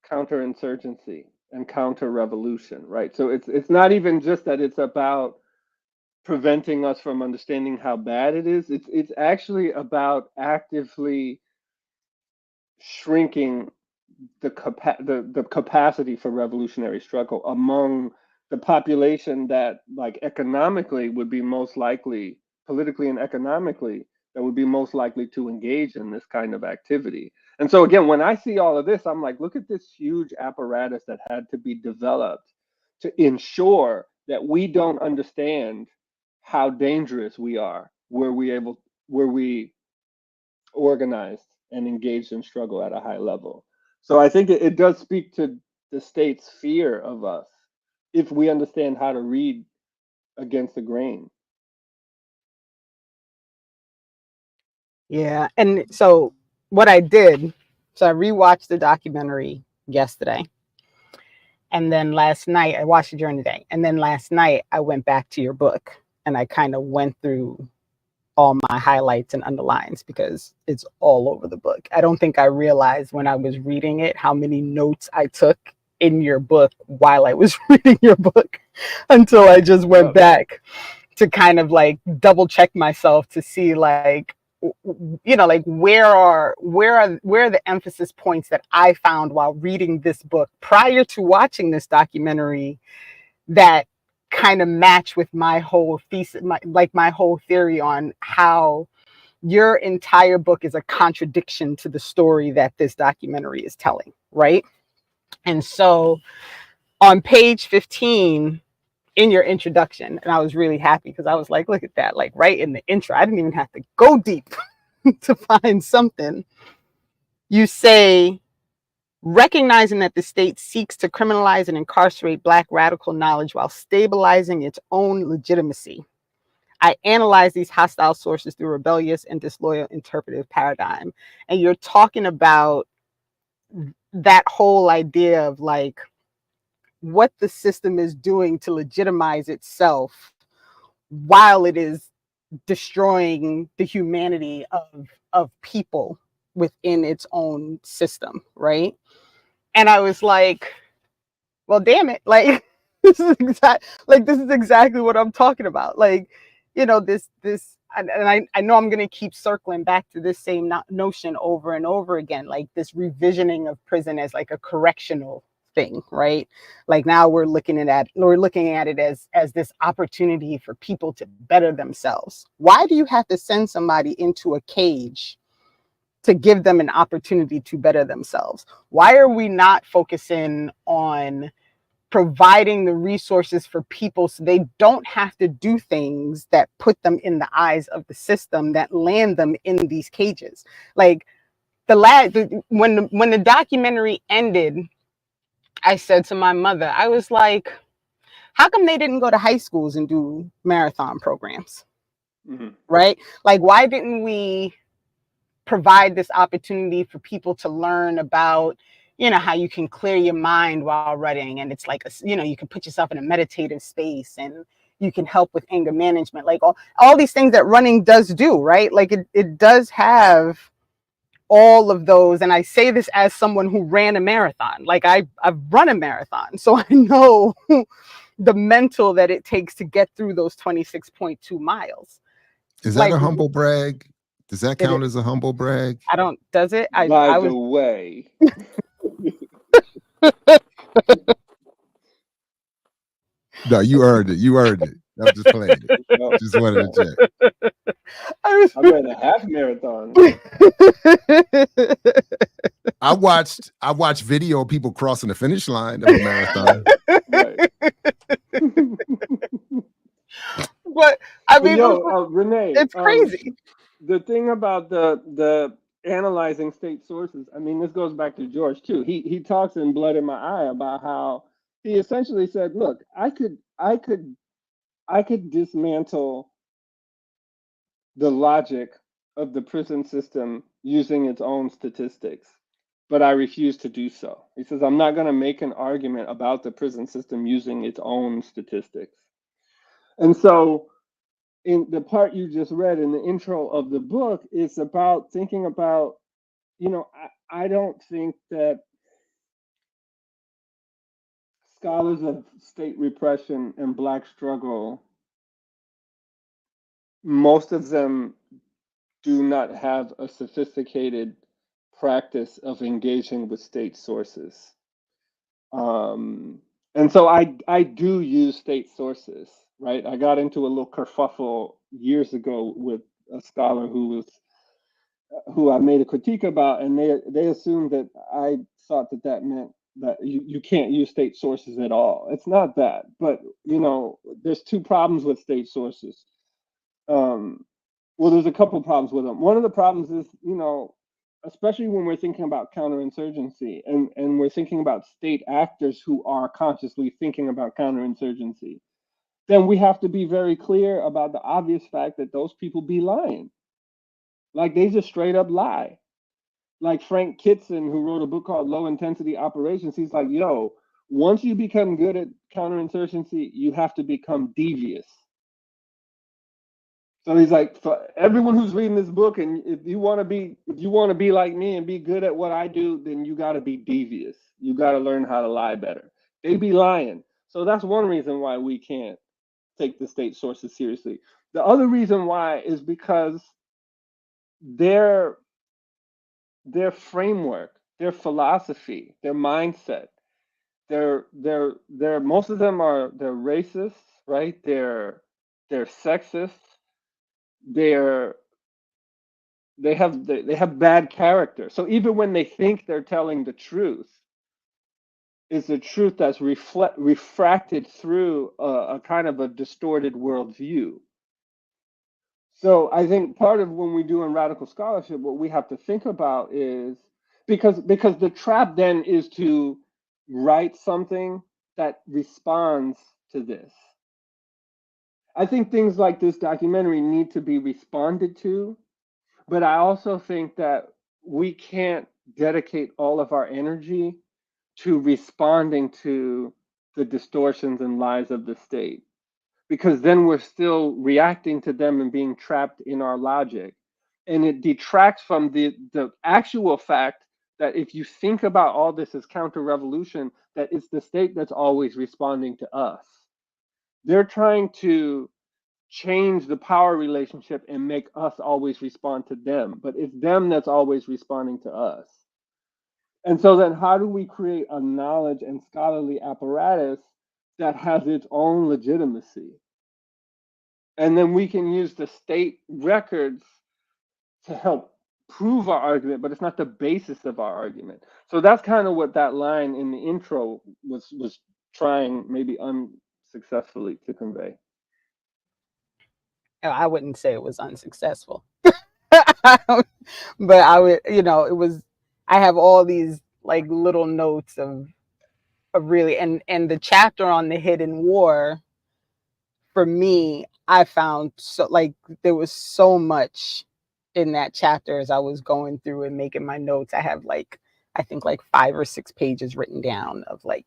counterinsurgency and counter-revolution, right? So it's not even just that it's about preventing us from understanding how bad it is. It's actually about actively shrinking the capacity for revolutionary struggle among the population that, like, economically would be most likely, politically and economically, that would be most likely to engage in this kind of activity. And so again, when I see all of this, I'm like, look at this huge apparatus that had to be developed to ensure that we don't understand how dangerous we are, where we organized and engaged in struggle at a high level. So I think it does speak to the state's fear of us if we understand how to read against the grain. Yeah. And so what I did, so I rewatched the documentary yesterday. And then last night, I watched it during the day. And then last night, I went back to your book, and I kind of went through all my highlights and underlines, because it's all over the book. I don't think I realized when I was reading it how many notes I took in your book while I was reading your book, until I just went back to kind of like double check myself to see like, like where are the emphasis points that I found while reading this book prior to watching this documentary that kind of match with my whole thesis, my whole theory on how your entire book is a contradiction to the story that this documentary is telling, right? And so on page 15 in your introduction, and I was really happy because I was like, look at that, like right in the intro, I didn't even have to go deep to find something. You say, recognizing that the state seeks to criminalize and incarcerate Black radical knowledge while stabilizing its own legitimacy, I analyze these hostile sources through rebellious and disloyal interpretive paradigm. And you're talking about that whole idea of like what the system is doing to legitimize itself while it is destroying the humanity of people within its own system, right? And I was like, well, damn it, like this is exactly what I'm talking about. Like, this and I know I'm going to keep circling back to this same notion over and over again, like this revisioning of prison as like a correctional thing, right? Like now we're looking at it as this opportunity for people to better themselves. Why do you have to send somebody into a cage to give them an opportunity to better themselves? Why are we not focusing on providing the resources for people so they don't have to do things that put them in the eyes of the system that land them in these cages? Like when the documentary ended, I said to my mother, I was like, how come they didn't go to high schools and do marathon programs? Mm-hmm. Right? Like, why didn't we provide this opportunity for people to learn about, you know, how you can clear your mind while running, and it's like you know, you can put yourself in a meditative space, and you can help with anger management, like all these things that running does do, right? Like it does have all of those. And I say this as someone who ran a marathon. Like I've run a marathon, so I know the mental that it takes to get through those 26.2 miles. Is that Like, a humble brag? Does that count it, as a humble brag? I don't, does it? By I the was, way, No, you earned it. You earned it. I'm just playing. Just wanted to check. I ran a half marathon. I watched video of people crossing the finish line of a marathon. Right. But I mean, Renee, it's crazy. The thing about the analyzing state sources, I mean, this goes back to George too. He talks in Blood in My Eye about how he essentially said, look, I could dismantle the logic of the prison system using its own statistics, but I refuse to do so. He says, I'm not going to make an argument about the prison system using its own statistics. And so in the part you just read in the intro of the book, it's about thinking about, you know, I don't think that scholars of state repression and Black struggle, most of them do not have a sophisticated practice of engaging with state sources. And so I do use state sources, right? I got into a little kerfuffle years ago with a scholar who I made a critique about, and they assumed that I thought that meant that you can't use state sources at all. It's not that, but you know, there's two problems with state sources. Well, there's a couple of problems with them. One of the problems is, you know, especially when we're thinking about counterinsurgency and we're thinking about state actors who are consciously thinking about counterinsurgency, then we have to be very clear about the obvious fact that those people be lying. Like they just straight up lie. Like Frank Kitson, who wrote a book called Low Intensity Operations, he's like, yo, once you become good at counterinsurgency, you have to become devious. So he's like, for everyone who's reading this book, and if you want to be like me and be good at what I do, then you got to be devious. You got to learn how to lie better. They be lying. So that's one reason why we can't take the state sources seriously. The other reason why is because their framework, their philosophy, their mindset, they're most of them they're racist, right? They're sexist. They have bad character. So even when they think they're telling the truth, it's the truth that's refracted through a kind of a distorted worldview. So I think part of when we do in radical scholarship, what we have to think about is because the trap then is to write something that responds to this. I think things like this documentary need to be responded to, but I also think that we can't dedicate all of our energy to responding to the distortions and lies of the state, because then we're still reacting to them and being trapped in our logic. And it detracts from the actual fact that if you think about all this as counter-revolution, that it's the state that's always responding to us. They're trying to change the power relationship and make us always respond to them, but it's them that's always responding to us. And so then how do we create a knowledge and scholarly apparatus that has its own legitimacy? And then we can use the state records to help prove our argument, but it's not the basis of our argument. So that's kind of what that line in the intro was trying, maybe unsuccessfully, to convey. I wouldn't say it was unsuccessful. But I would, you know, I have all these like little notes of really, and the chapter on the hidden war, for me, I found so like there was so much in that chapter as I was going through and making my notes. I have like I think like 5 or 6 pages written down of like,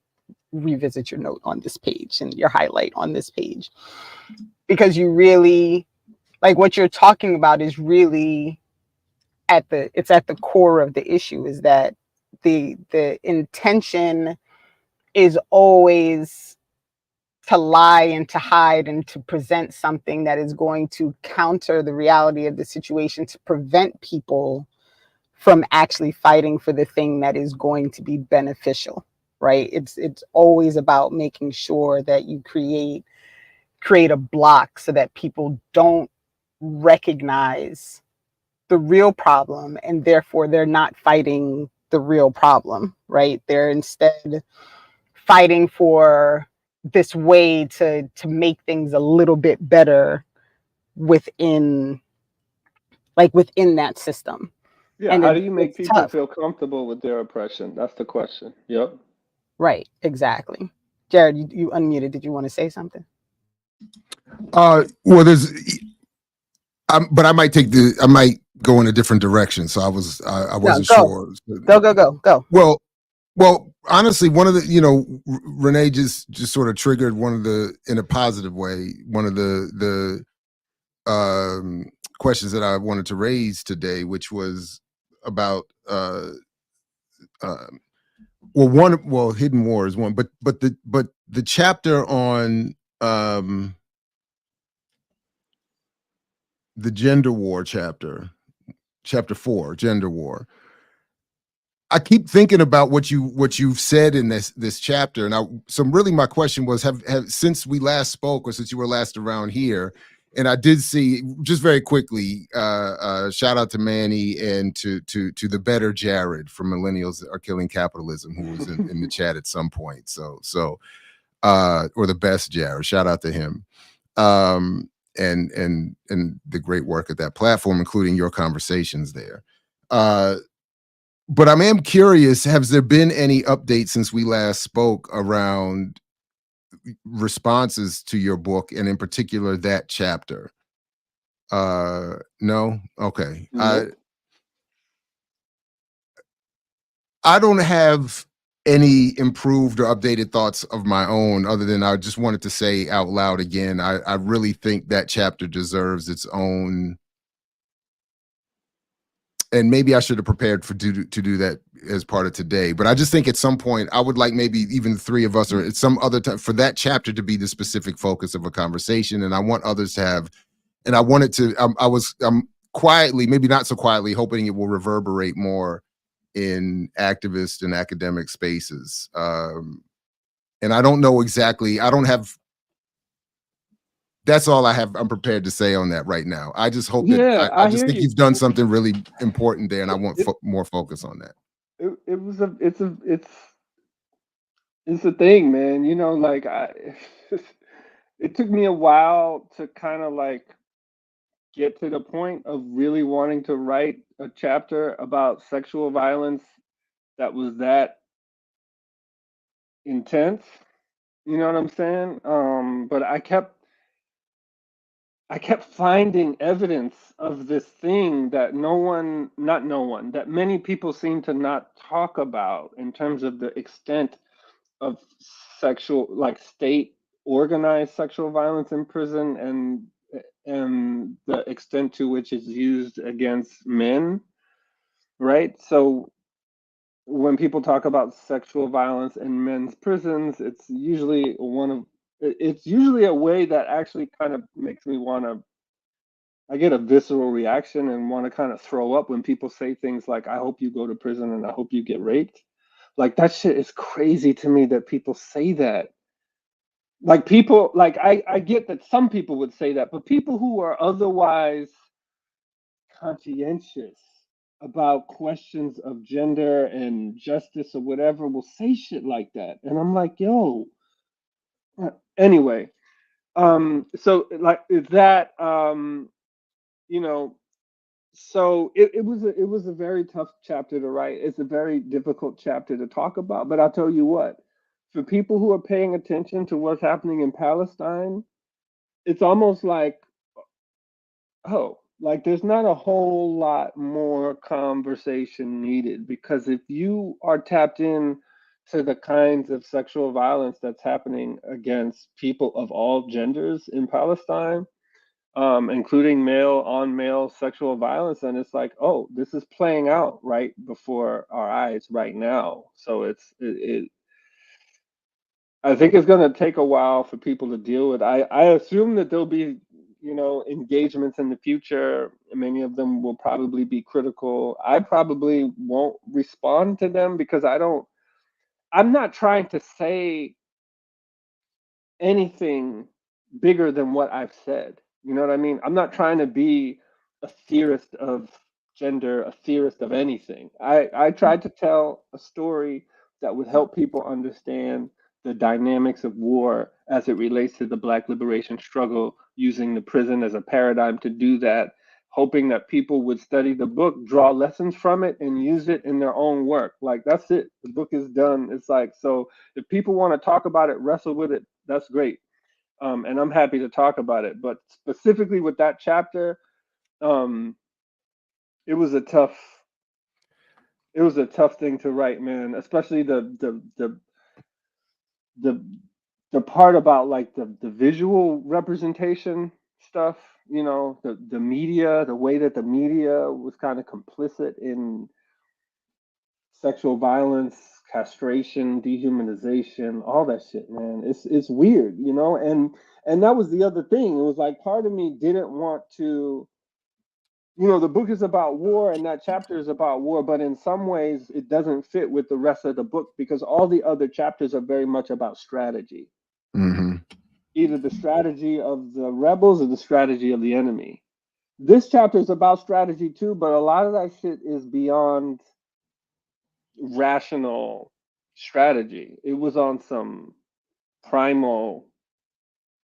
revisit your note on this page and your highlight on this page, because you really, like, what you're talking about is really at the core of the issue, is that the intention is always to lie and to hide and to present something that is going to counter the reality of the situation, to prevent people from actually fighting for the thing that is going to be beneficial, right? It's always about making sure that you create a block so that people don't recognize the real problem, and therefore they're not fighting the real problem, right? They're instead fighting for this way to make things a little bit better within that system. Yeah, And how do you make it's people tough. feel comfortable with their oppression? That's the question. Yep. Right, exactly. Jared, you unmuted. Did you want to say something? Well, but I might go in a different direction. So I wasn't sure. Go. Well, honestly, one of the, Renee just sort of triggered one of the, in a positive way, one of the questions that I wanted to raise today, which was about, Hidden War is one, but the chapter on, the gender war chapter 4, gender war. I keep thinking about what you've said in this chapter, and so really my question was, have since we last spoke, or since you were last around here, and I did see, just very quickly, shout out to Manny and to the better Jared from Millennials Are Killing Capitalism, who was in the chat at some point. So or the best Jared, shout out to him, and the great work at that platform, including your conversations there. But I am curious, has there been any update since we last spoke around responses to your book, and in particular that chapter? No? Okay. Nope. I don't have any improved or updated thoughts of my own, other than I just wanted to say out loud again, I really think that chapter deserves its own. And maybe I should have prepared to do that as part of today. But I just think at some point I would like maybe even the 3 of us, or at some other time, for that chapter to be the specific focus of a conversation. And I want others to have, and I wanted to, I'm quietly, maybe not so quietly, hoping it will reverberate more in activist and academic spaces. And I don't know exactly, that's all I'm prepared to say on that right now. I just hope Yeah, I I just hear think you. you've done something really important there, and I want more focus on that. It's a thing, man. Like it took me a while to kind of like get to the point of really wanting to write a chapter about sexual violence that was that intense. You know what I'm saying? But I kept finding evidence of this thing that that many people seem to not talk about, in terms of the extent of sexual, like, state organized sexual violence in prison, and the extent to which it's used against men, right? So when people talk about sexual violence in men's prisons, it's usually a way that actually kind of makes me want to, I get a visceral reaction and want to kind of throw up when people say things like, I hope you go to prison and I hope you get raped. Like, that shit is crazy to me that people say that. Like, people, like, I get that some people would say that, but people who are otherwise conscientious about questions of gender and justice or whatever will say shit like that. And I'm like, yo. Anyway, so like that, you know, so it was a very tough chapter to write. It's a very difficult chapter to talk about. But I'll tell you what, for people who are paying attention to what's happening in Palestine, it's almost like, oh, like there's not a whole lot more conversation needed, because if you are tapped in to the kinds of sexual violence that's happening against people of all genders in Palestine, including male on male sexual violence, and it's like, oh, this is playing out right before our eyes right now. So I think it's going to take a while for people to deal with. I assume that there'll be, you know, engagements in the future. Many of them will probably be critical. I probably won't respond to them because I'm not trying to say anything bigger than what I've said. You know what I mean? I'm not trying to be a theorist of gender, a theorist of anything. I tried to tell a story that would help people understand the dynamics of war as it relates to the Black liberation struggle, using the prison as a paradigm to do that, hoping that people would study the book, draw lessons from it, and use it in their own work. Like, that's it. The book is done. It's like, so if people want to talk about it, wrestle with it, that's great. And I'm happy to talk about it. But specifically with that chapter, it was a tough thing to write, man. Especially the part about like the visual representation stuff. You know, the media, the way that the media was kind of complicit in sexual violence, castration, dehumanization, all that shit, man. It's weird, you know, and that was the other thing. It was like part of me didn't want to, you know, the book is about war and that chapter is about war, but in some ways it doesn't fit with the rest of the book because all the other chapters are very much about strategy. Mm-hmm. Either the strategy of the rebels or the strategy of the enemy. This chapter is about strategy too, but a lot of that shit is beyond rational strategy. It was on some primal,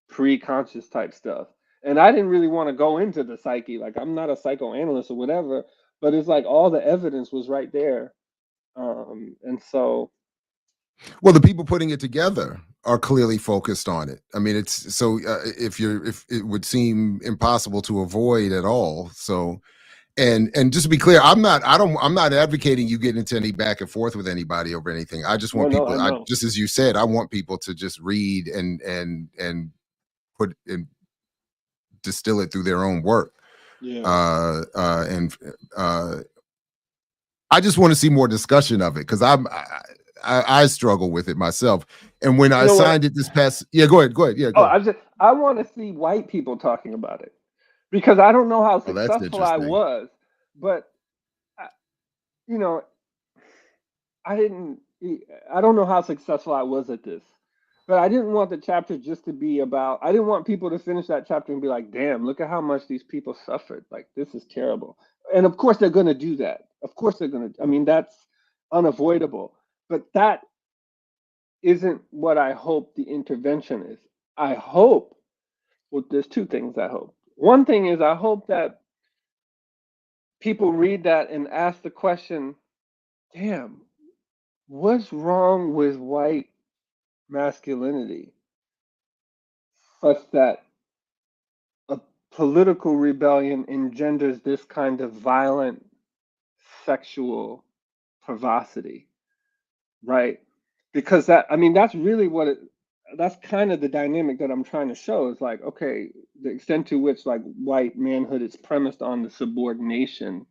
pre-conscious type stuff. And I didn't really want to go into the psyche. Like, I'm not a psychoanalyst or whatever, but it's like all the evidence was right there. And so, well, the people putting it together are clearly focused on it. I mean, it's so if it would seem impossible to avoid at all. So, and just to be clear, I'm not advocating you get into any back and forth with anybody over anything. I just want people, I know. just as you said, I want people to just read and put and distill it through their own work. Yeah. I just want to see more discussion of it because I struggle with it myself. And when I signed it this past, go ahead. Yeah, go ahead. I want to see white people talking about it because I don't know how successful I was, but you know, I don't know how successful I was at this, but I didn't want the chapter just to be about, I didn't want people to finish that chapter and be like, damn, look at how much these people suffered. Like, this is terrible. And of course they're going to do that. Of course they're going to, I mean, that's unavoidable, but that isn't what I hope the intervention is. I hope, well, there's two things I hope. One thing is I hope that people read that and ask the question, damn, what's wrong with white masculinity such that a political rebellion engenders this kind of violent sexual pervosity, right? Because that's really that's kind of the dynamic that I'm trying to show is like, okay, the extent to which like white manhood is premised on the subordination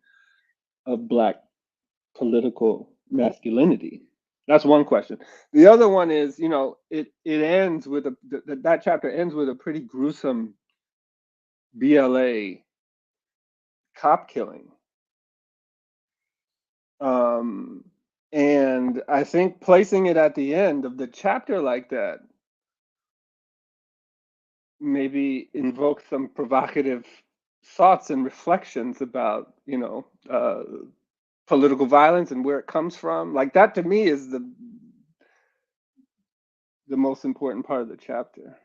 of Black political masculinity. That's one question. The other one is, you know, it ends with that chapter ends with a pretty gruesome BLA cop killing. And I think placing it at the end of the chapter like that maybe invokes some provocative thoughts and reflections about, you know, political violence and where it comes from. Like, that to me is the most important part of the chapter.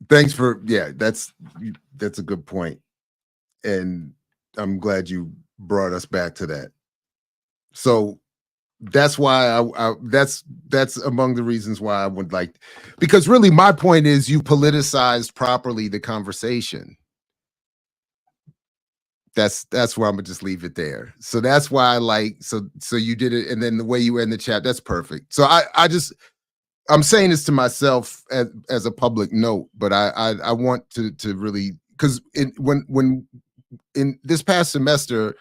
Thanks for, that's a good point. And I'm glad you brought us back to that. So that's why that's among the reasons why I would like, because really my point is you politicized properly the conversation. That's where I'm gonna just leave it there. So that's why I like, so you did it, and then the way you end the chat, that's perfect. So I'm saying this to myself as a public note, but I want to really, because when in this past semester,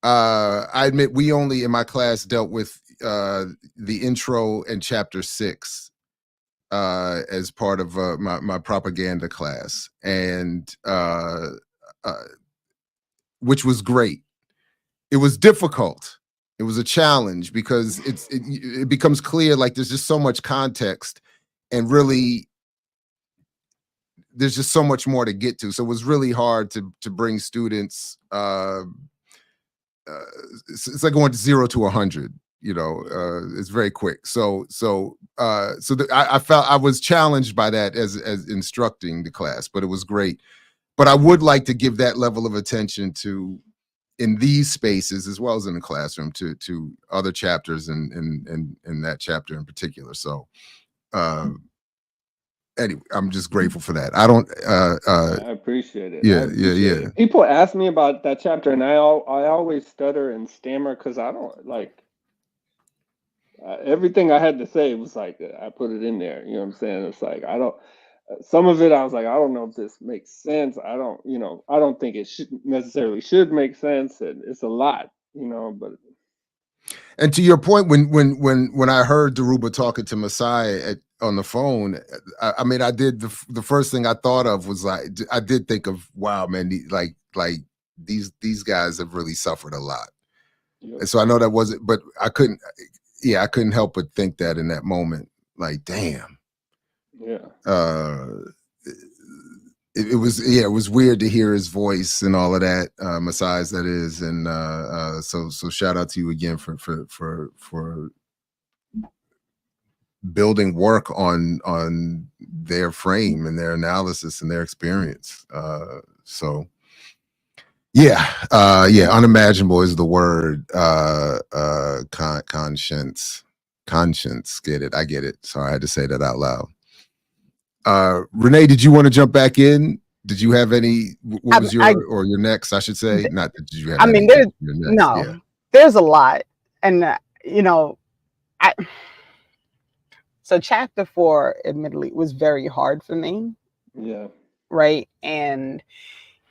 I admit we only in my class dealt with the intro and chapter 6 as part of my propaganda class, and which was great. It was difficult. It was a challenge because it becomes clear, like there's just so much context, and really there's just so much more to get to. So it was really hard to bring students. It's like going to 0 to 100. It's very quick. So I felt I was challenged by that as instructing the class, but it was great. But I would like to give that level of attention to, in these spaces as well as in the classroom, to other chapters and that chapter in particular. So anyway, I'm just grateful for that. I don't I appreciate it. Yeah. People ask me about that chapter, and I always stutter and stammer because I don't like everything I had to say was like I put it in there. You know what I'm saying? It's like I don't. Some of it I was like, I don't know if this makes sense. I don't think it should make sense, and it's a lot, but. And to your point, when I heard Daruba talking to Messiah on the phone, I mean, I did the first thing I thought of was like, I did think of, wow, man, like these guys have really suffered a lot. Yep. And so I know that wasn't, but I couldn't help but think that in that moment, like, damn. Yeah. It was weird to hear his voice and all of that, Messiah, that is, and so shout out to you again for building work on their frame and their analysis and their experience. So unimaginable is the word. Conscience, get it? I get it. Sorry, I had to say that out loud. Renee, did you want to jump back in? Did you have any? What was your next? I should say, not that you have. I mean, there's a lot, and so chapter 4, admittedly, was very hard for me. Yeah. Right, and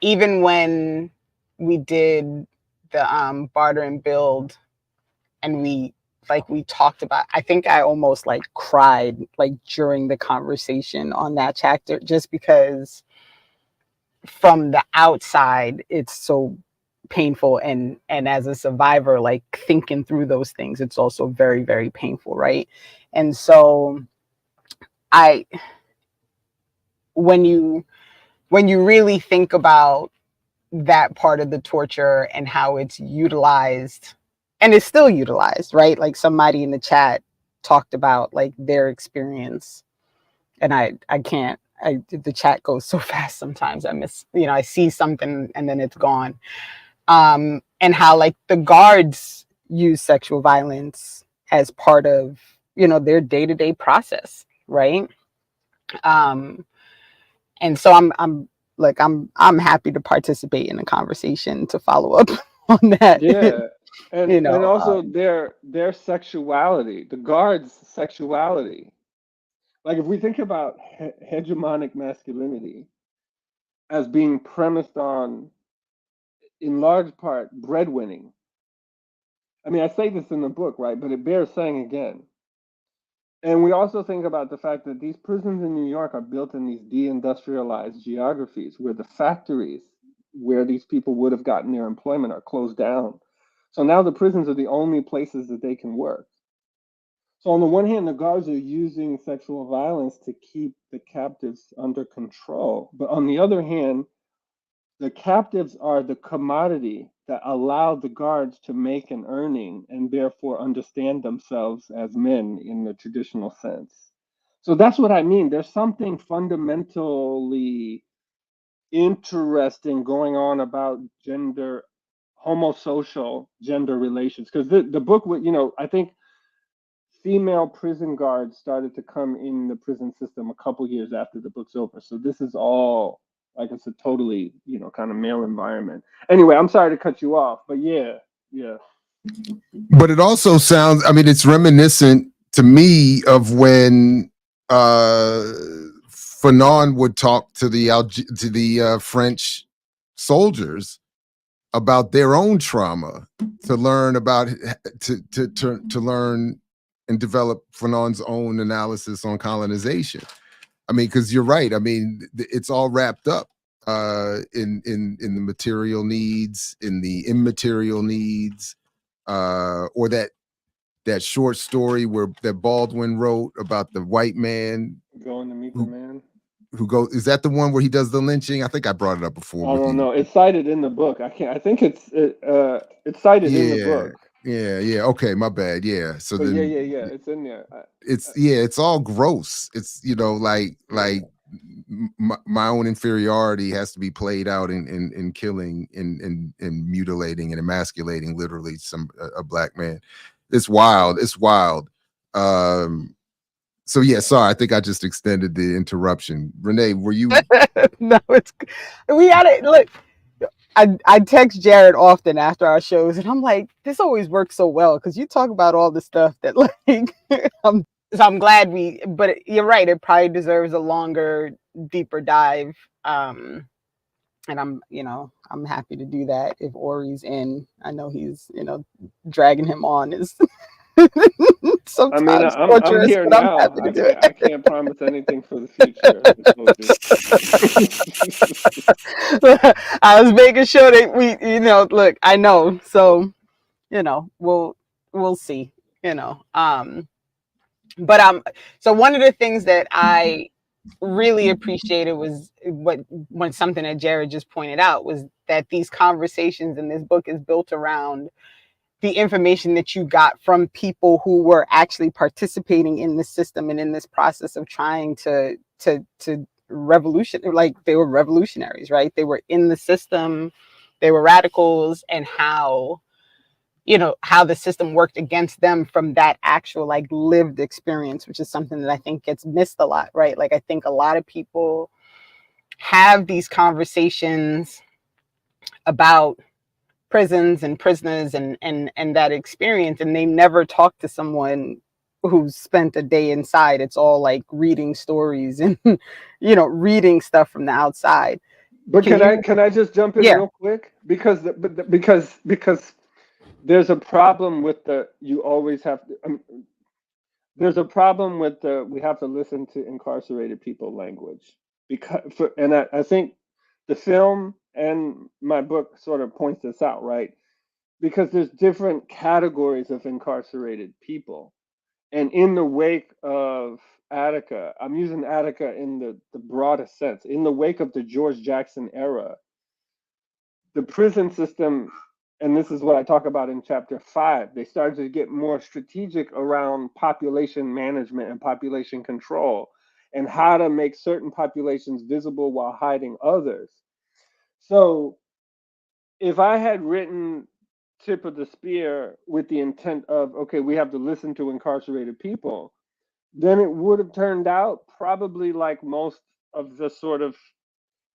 even when we did the barter and build, and we talked about, I think I almost like cried like during the conversation on that chapter, just because from the outside it's so painful, and as a survivor, like thinking through those things, it's also very, very painful, right? And so when you really think about that part of the torture and how it's utilized, and it's still utilized, right? Like somebody in the chat talked about like their experience, and the chat goes so fast sometimes I miss, I see something and then it's gone. And how like the guards use sexual violence as part of, their day-to-day process, right? And so I'm happy to participate in the conversation to follow up on that. Yeah. And also their sexuality, the guards' sexuality. Like if we think about hegemonic masculinity as being premised on, in large part, breadwinning. I mean, I say this in the book, right? But it bears saying again. And we also think about the fact that these prisons in New York are built in these deindustrialized geographies where the factories where these people would have gotten their employment are closed down. So now the prisons are the only places that they can work. So on the one hand, the guards are using sexual violence to keep the captives under control. But on the other hand, the captives are the commodity that allow the guards to make an earning and therefore understand themselves as men in the traditional sense. So that's what I mean. There's something fundamentally interesting going on about gender homosocial gender relations, because the book would, I think female prison guards started to come in the prison system a couple years after the book's over. So this is all, like I said, totally, kind of male environment. Anyway, I'm sorry to cut you off, but yeah. But it also sounds, I mean, it's reminiscent to me of when Fanon would talk to the French soldiers about their own trauma, to learn about to learn and develop Fanon's own analysis on colonization. I mean, because you're right. I mean, it's all wrapped up in the material needs, in the immaterial needs, or that short story that Baldwin wrote about the white man going to meet the man who goes. Is that the one where he does the lynching? I think I brought it up before. I don't know. It's cited in the book. I think it's cited in the book. Yeah. Okay, my bad. Yeah. So but then, yeah. It's in there. It's all gross. It's like my own inferiority has to be played out in killing, in mutilating and emasculating literally a black man. It's wild. So yeah, sorry. I think I just extended the interruption. Renee, were you? No, we gotta look. I text Jared often after our shows, and I'm like, this always works so well because you talk about all the stuff that like. So I'm glad but you're right. It probably deserves a longer, deeper dive. And I'm happy to do that if Ori's in. I know he's, dragging him on is sometimes I'm here now. I can't promise anything for the future. I was making sure that we, look, I know. So, we'll see, but so one of the things that I really appreciated was when something that Jared just pointed out was that these conversations in this book is built around the information that you got from people who were actually participating in the system and in this process of trying to revolution, like they were revolutionaries, right? They were in the system, they were radicals, and how the system worked against them from that actual like lived experience, which is something that I think gets missed a lot, right? Like I think a lot of people have these conversations about prisons and prisoners and that experience, and they never talk to someone who's spent a day inside. It's all like reading stories and reading stuff from the outside. But can I just jump in real quick, because there's a problem with there's a problem with we have to listen to incarcerated people language, and I think the film and my book sort of points this out, right? Because there's different categories of incarcerated people. And in the wake of Attica, I'm using Attica in the broadest sense, in the wake of the George Jackson era, the prison system, and this is what I talk about in chapter 5, they started to get more strategic around population management and population control, and how to make certain populations visible while hiding others. So if I had written Tip of the Spear with the intent of, okay, we have to listen to incarcerated people, then it would have turned out probably like most of the sort of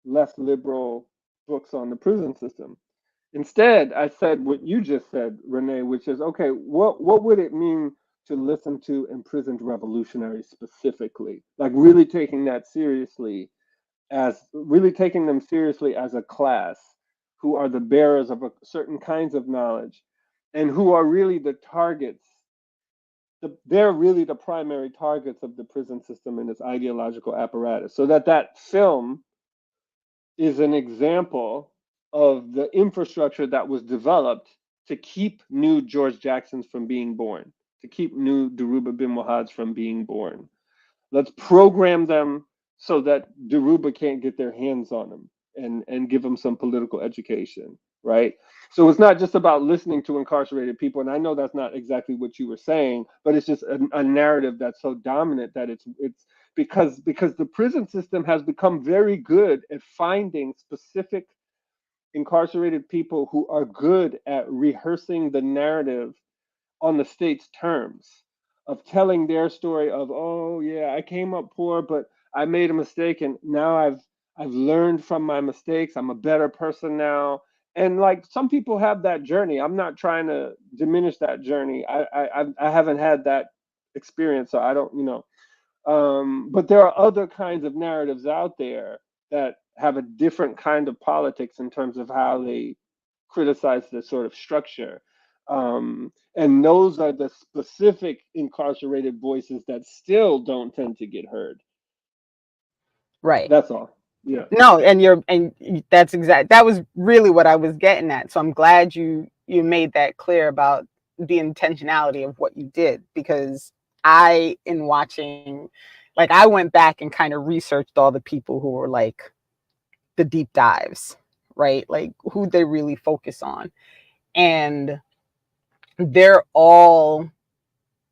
left liberal books on the prison system. Instead, I said what you just said, Renee, which is, okay, what would it mean to listen to imprisoned revolutionaries specifically? Like really taking that seriously, taking them seriously as a class who are the bearers of certain kinds of knowledge, and who are really the targets. They're really the primary targets of the prison system and its ideological apparatus. So that film is an example of the infrastructure that was developed to keep new George Jacksons from being born, to keep new Dhoruba bin Wahads from being born. Let's program them so that Dhoruba can't get their hands on them and give them some political education, right? So it's not just about listening to incarcerated people, and I know that's not exactly what you were saying, but it's just a narrative that's so dominant that it's because the prison system has become very good at finding specific incarcerated people who are good at rehearsing the narrative on the state's terms, of telling their story of, oh yeah, I came up poor, but I made a mistake, and now I've learned from my mistakes. I'm a better person now. And like, some people have that journey. I'm not trying to diminish that journey. I haven't had that experience, so I don't, you know. But there are other kinds of narratives out there that have a different kind of politics in terms of how they criticize the sort of structure. And those are the specific incarcerated voices that still don't tend to get heard. Right. That's all. Yeah. No, that's exact. That was really what I was getting at. So I'm glad you made that clear about the intentionality of what you did, because in watching, like, I went back and kind of researched all the people who were like the deep dives, right? Like, who they really focus on. And they're all,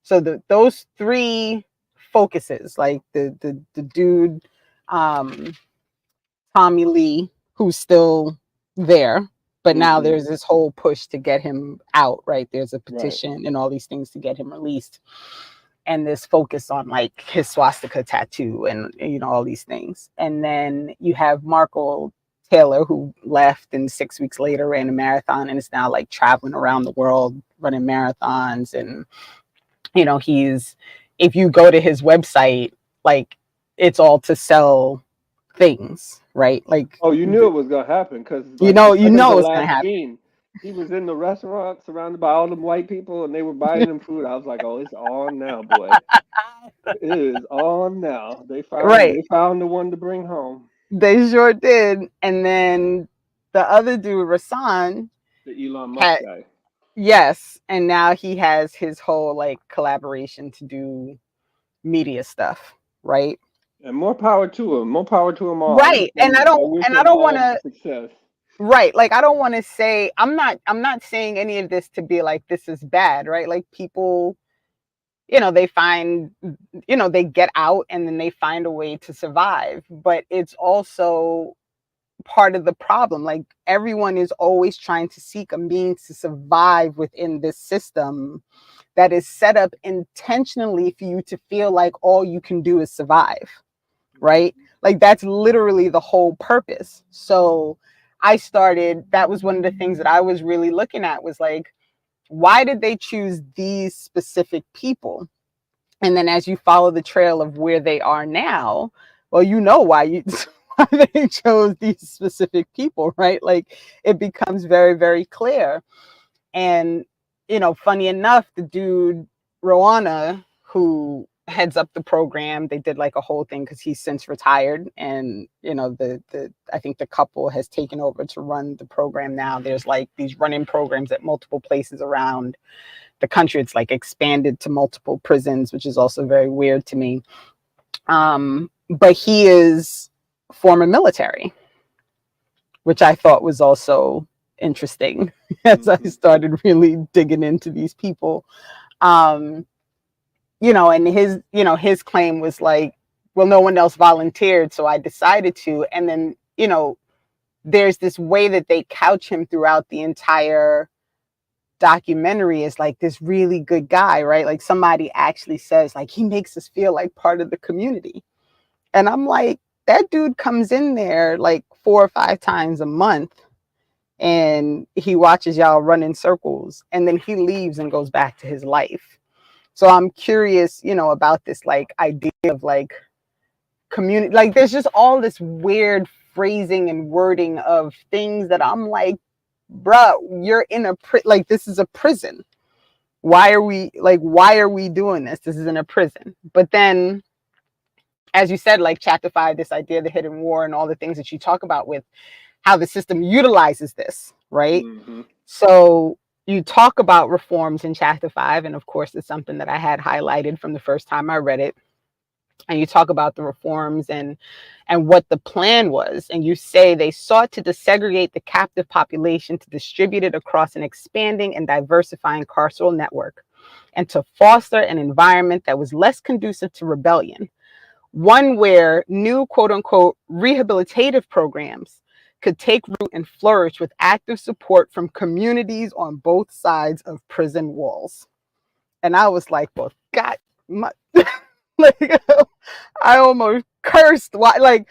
so those three focuses, like the dude, Tommy Lee, who's still there, but now there's this whole push to get him out, right? There's a petition and all these things to get him released, and this focus on like his swastika tattoo and, you know, all these things. And then you have Marco Taylor, who left and 6 weeks later ran a marathon and is now like traveling around the world running marathons. And, you know, if you go to his website, like, it's all to sell things, right? Like, oh, you knew it was gonna happen, because you like, know the it's gonna last happen. scene, he was in the restaurant surrounded by all them white people, and they were buying him food. I was like, oh, it's on now, boy. It is on now. They Right. found the one to bring home. They sure did. And then the other dude, Rasan, The Elon Musk guy. yes, and now he has his whole like collaboration to do media stuff, right? And more power to him. More power to him all. Right. And I don't want to, success. right, like, I don't want to say, I'm not saying any of this to be like this is bad, right? Like, people, you know, they find, you know, they get out and then they find a way to survive, but it's also part of the problem. Like, everyone is always trying to seek a means to survive within this system that is set up intentionally for you to feel like all you can do is survive, right? Like, that's literally the whole purpose. So that was one of the things that I was really looking at, was like, why did they choose these specific people? And then as you follow the trail of where they are now, well, you know why they chose these specific people, right? Like, it becomes very, very clear. And, you know, funny enough, the dude, Rowana, who heads up the program, they did like a whole thing because he's since retired. And, you know, I think the couple has taken over to run the program now. There's like these running programs at multiple places around the country. It's like expanded to multiple prisons, which is also very weird to me. But he is former military, which I thought was also interesting as I started really digging into these people. You know, and his claim was like, well, no one else volunteered, so I decided to. And then, you know, there's this way that they couch him throughout the entire documentary as like this really good guy, right? Like, somebody actually says, like, he makes us feel like part of the community. And I'm like, that dude comes in there like 4 or 5 times a month and he watches y'all run in circles, and then he leaves and goes back to his life. So I'm curious, you know, about this like idea of like community. Like, there's just all this weird phrasing and wording of things that I'm like, bruh, you're in like, this is a prison. Why are we doing this? This isn't a prison. But then, as you said, like chapter 5, this idea of the hidden war and all the things that you talk about with how the system utilizes this, right? So you talk about reforms in chapter 5, and of course, it's something that I had highlighted from the first time I read it. And you talk about the reforms and what the plan was. And you say they sought to desegregate the captive population, to distribute it across an expanding and diversifying carceral network, and to foster an environment that was less conducive to rebellion, one where new, quote unquote, rehabilitative programs could take root and flourish with active support from communities on both sides of prison walls. And I was like, well, God, like, I almost cursed. Why? Like,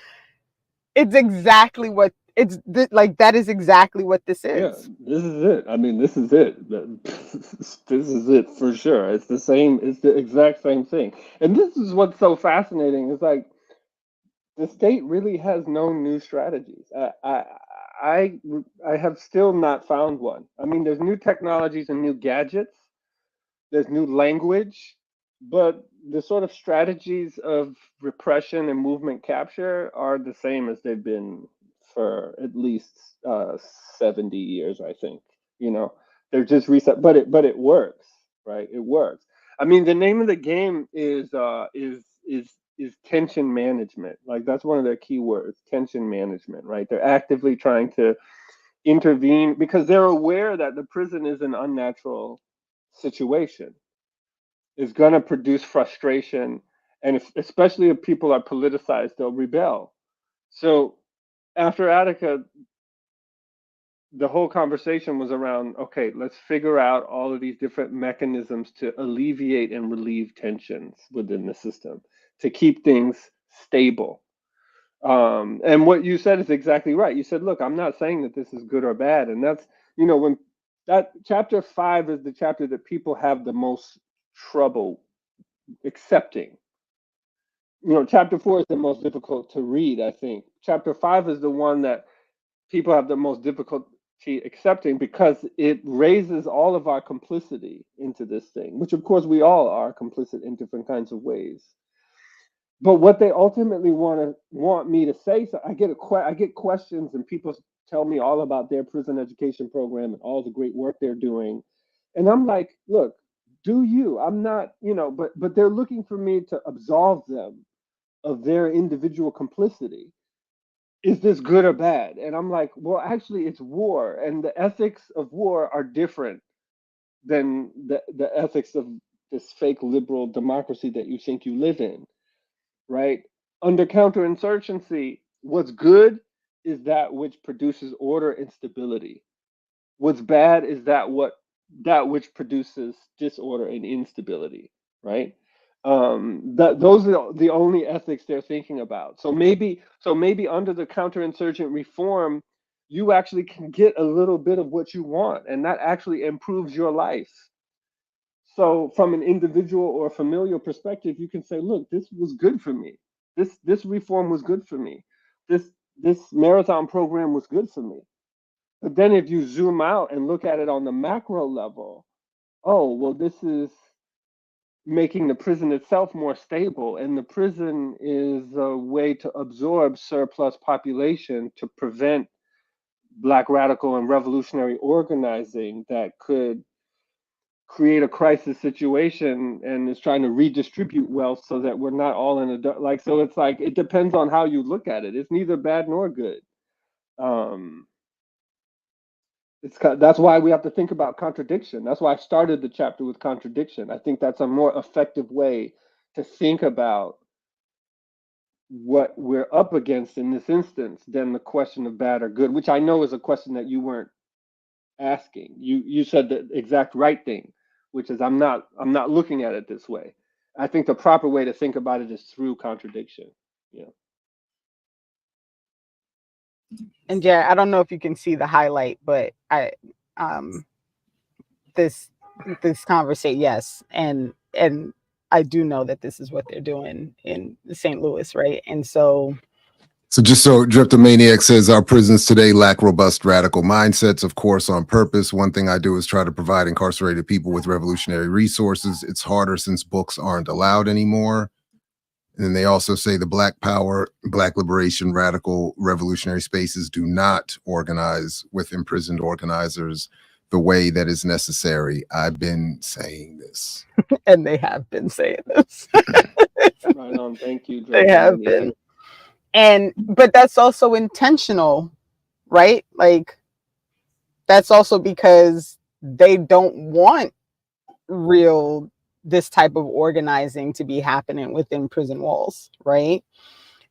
it's exactly what it's like. That is exactly what this Yeah, is. this is it. I mean, this is it. This is it for sure. It's the same. It's the exact same thing. And this is what's so fascinating. It's like the state really has no new strategies. I, I have still not found one. I mean, there's new technologies and new gadgets. There's new language, but the sort of strategies of repression and movement capture are the same as they've been for at least 70 years, I think. You know, they're just reset, but it works, right? It works. I mean, the name of the game is tension management. Like that's one of their key words, tension management, right? They're actively trying to intervene because they're aware that the prison is an unnatural situation, is going to produce frustration, and especially if people are politicized, they'll rebel. So after Attica, the whole conversation was around, okay, let's figure out all of these different mechanisms to alleviate and relieve tensions within the system, to keep things stable. And what you said is exactly right. You said, look, I'm not saying that this is good or bad. And that's, you know, when that chapter 5 is the chapter that people have the most trouble accepting. You know, chapter 4 is the most difficult to read, I think. Chapter 5 is the one that people have the most difficulty accepting because it raises all of our complicity into this thing, which of course we all are complicit in different kinds of ways. But what they ultimately want me to say, so I get questions and people tell me all about their prison education program and all the great work they're doing. And I'm like, look, do you? I'm not, you know, but they're looking for me to absolve them of their individual complicity. Is this good or bad? And I'm like, well, actually, it's war, and the ethics of war are different than the ethics of this fake liberal democracy that you think you live in, right? Under counterinsurgency, what's good is that which produces order and stability. What's bad is that which produces disorder and instability, right? Those are the only ethics they're thinking about. So maybe under the counterinsurgent reform, you actually can get a little bit of what you want, and that actually improves your life. So from an individual or familial perspective, you can say, look, this was good for me. This reform was good for me. This marathon program was good for me. But then if you zoom out and look at it on the macro level, oh, well, this is making the prison itself more stable. And the prison is a way to absorb surplus population to prevent Black radical and revolutionary organizing that could create a crisis situation and is trying to redistribute wealth so that we're not all in a like. So it's like it depends on how you look at it. It's neither bad nor good. That's why we have to think about contradiction. That's why I started the chapter with contradiction. I think that's a more effective way to think about what we're up against in this instance than the question of bad or good, which I know is a question that you weren't asking. You said the exact right thing, which is I'm not looking at it this way. I think the proper way to think about it is through contradiction. Yeah. And Jared, I don't know if you can see the highlight, but this conversation, yes, and I do know that this is what they're doing in St. Louis, right? And so just so Driptomaniac says, our prisons today lack robust radical mindsets, of course, on purpose. One thing I do is try to provide incarcerated people with revolutionary resources. It's harder since books aren't allowed anymore. And then they also say the Black power, Black liberation, radical revolutionary spaces do not organize with imprisoned organizers the way that is necessary. I've been saying this. And they have been saying this. Right on. Thank you. They have been. But that's also intentional, right? Like that's also because they don't want this type of organizing to be happening within prison walls, right?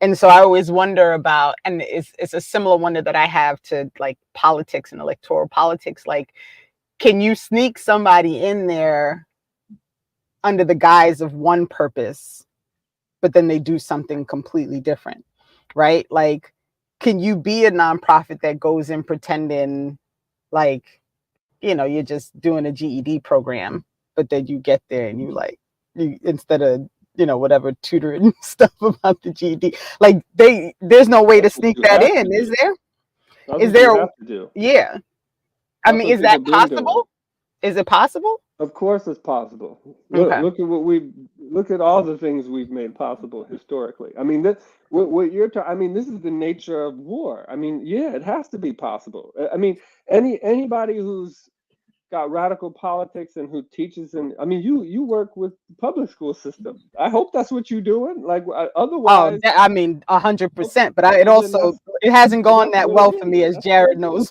And so I always wonder about, and it's a similar wonder that I have to like politics and electoral politics. Like, can you sneak somebody in there under the guise of one purpose, but then they do something completely different, right? Like, can you be a nonprofit that goes in pretending like, you know, you're just doing a GED program, but then you get there and you instead of, you know, whatever, tutoring stuff about the GED, like there's no way to That's what sneak you that have to in, is do. there? That's Is what you there a, have to do. yeah. I That's mean, what is people that been doing. possible? Is it possible? Of course, it's possible. Okay. Look at all the things we've made possible historically. I mean, what you're talking. I mean, this is the nature of war. I mean, yeah, it has to be possible. I mean, anybody who's got radical politics and who teaches in. I mean, you work with the public school system. I hope that's what you're doing. Like, Oh, otherwise, I mean, 100%. But well, then it hasn't gone that's that what it well for me, is. as That's what Jared it is. knows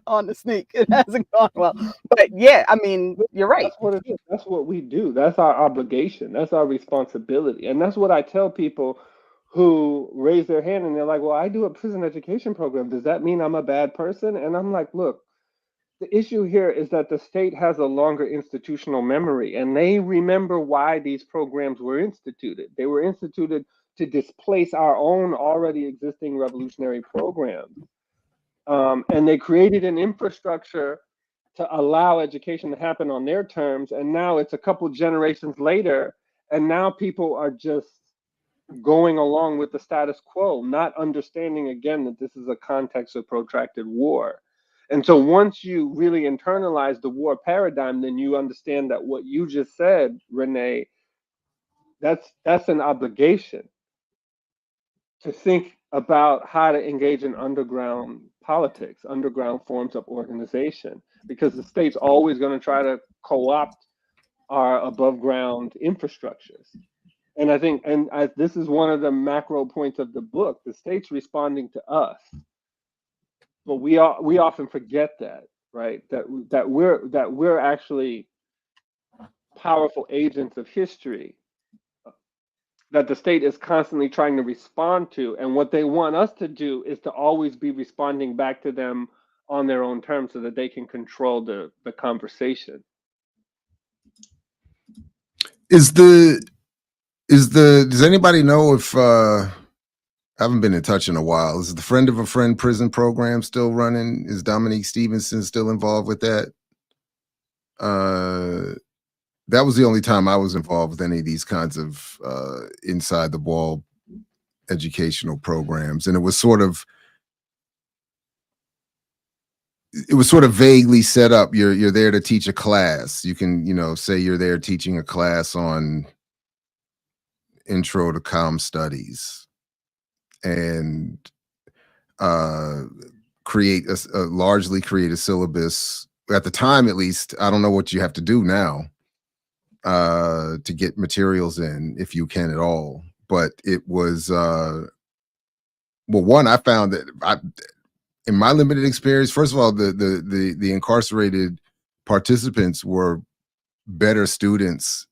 on the sneak. It hasn't gone well. But yeah, I mean, you're right. That's what it is. That's what we do. That's our obligation. That's our responsibility. And that's what I tell people who raise their hand and they're like, well, I do a prison education program. Does that mean I'm a bad person? And I'm like, look, the issue here is that the state has a longer institutional memory and they remember why these programs were instituted. They were instituted to displace our own already existing revolutionary programs. And they created an infrastructure to allow education to happen on their terms. And now it's a couple generations later, and now people are just going along with the status quo, not understanding again that this is a context of protracted war. And so once you really internalize the war paradigm, then you understand that what you just said, Renee, that's an obligation to think about how to engage in underground politics, underground forms of organization, because the state's always going to try to co-opt our above ground infrastructures. And I think, this is one of the macro points of the book. The state's responding to us, but we often forget that, right? That we're actually powerful agents of history that the state is constantly trying to respond to. And what they want us to do is to always be responding back to them on their own terms so that they can control the conversation. Does anybody know if I haven't been in touch in a while? Is the Friend of a Friend prison program still running? Is Dominique Stevenson still involved with that? That was the only time I was involved with any of these kinds of inside the wall educational programs. And it was sort of vaguely set up. You're there to teach a class. You can, say you're there teaching a class on intro to comm studies and largely create a syllabus. At the time, at least, I don't know what you have to do now to get materials in, if you can at all. But it was, one, I found that in my limited experience, first of all, the incarcerated participants were better students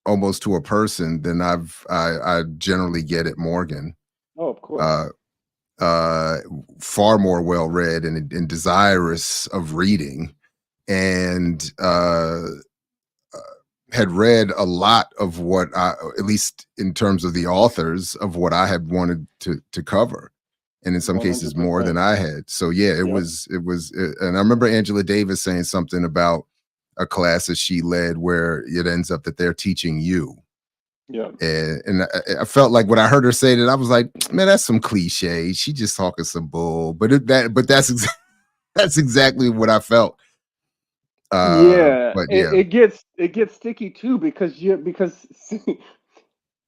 almost to a person than I generally get at Morgan. Oh, of course. Far more well-read and desirous of reading, and had read a lot of what at least in terms of the authors of what I had wanted to cover. And in some cases more than I had. So yeah, it was, and I remember Angela Davis saying something about a class that she led where it ends up that they're teaching you. Yeah. And I felt like when I heard her say that, I was like, man, that's some cliche. She just talking some bull. But that's exactly what I felt. But yeah, it gets sticky too, because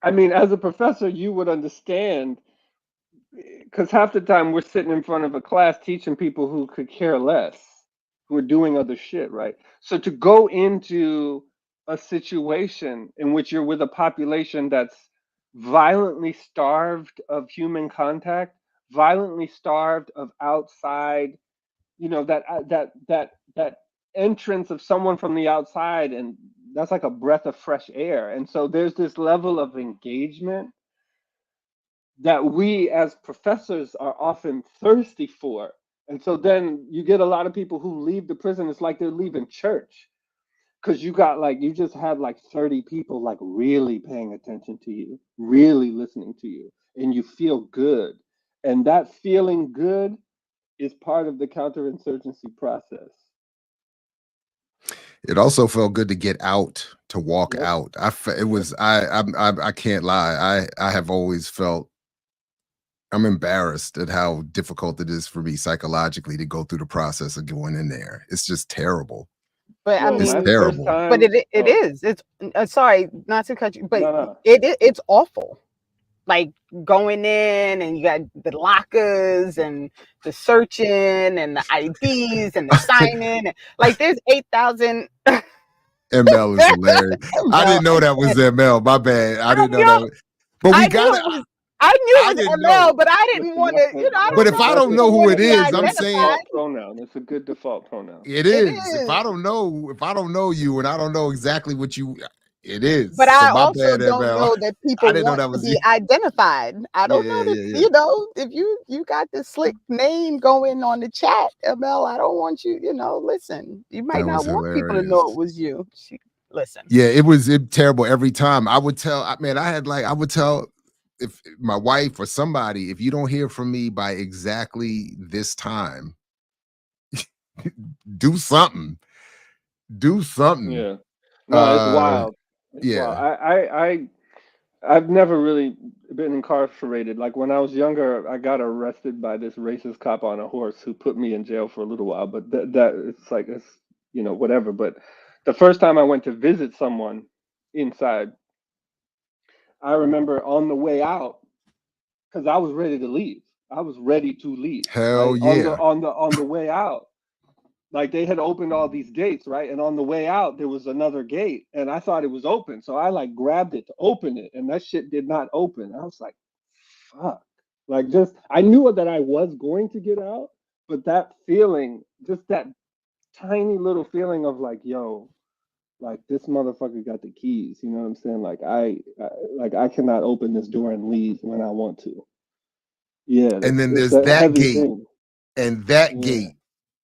I mean, as a professor, you would understand, because half the time we're sitting in front of a class teaching people who could care less, who are doing other shit, right? So to go into a situation in which you're with a population that's violently starved of human contact, violently starved of outside, that entrance of someone from the outside, and that's like a breath of fresh air. And so there's this level of engagement that we as professors are often thirsty for. And so then you get a lot of people who leave the prison, it's like they're leaving church, because you got like, you just had like 30 people like really paying attention to you, really listening to you, and you feel good. And that feeling good is part of the counterinsurgency process. It also felt good to get out, to walk Yep. out. It was, I can't lie. I have always felt, I'm embarrassed at how difficult it is for me psychologically to go through the process of going in there. It's just terrible. But I Yo, It's my mean, first terrible. time. but it Oh, is. It's sorry, not to cut you, but no. it's awful. Like going in and you got the lockers and the searching and the IDs and the signing. And, like there's 8,000. ML is hilarious. I didn't know that was ML. My bad. I didn't know that. But we got it. I knew I it was didn't ML, know. but I didn't Listen, want to, you know, I But don't if know I if don't know people who want it to be is, I'm That's a saying default pronoun. It's a good default pronoun. it is. If I don't know you and I don't know exactly what you, it is. But So I my also bad, don't ML. know that I people didn't know want that to was be you. identified. I don't know that, you know, if you got the slick name going on the chat, ML, I don't want you, you know, listen, you might not want people to know it was you. Listen. Yeah, it was terrible every time. I would tell, I would tell if my wife or somebody, if you don't hear from me by exactly this time, do something. Do something. Yeah. No, it's wild. It's yeah. wild. I've never really been incarcerated. Like when I was younger, I got arrested by this racist cop on a horse who put me in jail for a little while. But that it's like, it's, you know, whatever. But the first time I went to visit someone inside, I remember on the way out, because I was ready to leave. I was ready to leave. Hell Right? yeah. On the way out, like they had opened all these gates, right? And on the way out, there was another gate, and I thought it was open, so I like grabbed it to open it, and that shit did not open. I was like, "Fuck!" Like, just I knew that I was going to get out, but that feeling, just that tiny little feeling of like, "Yo, like this motherfucker got the keys." You know what I'm saying? Like I cannot open this door and leave when I want to. Yeah, And then it's there's a that heavy gate, thing. and that Yeah, gate,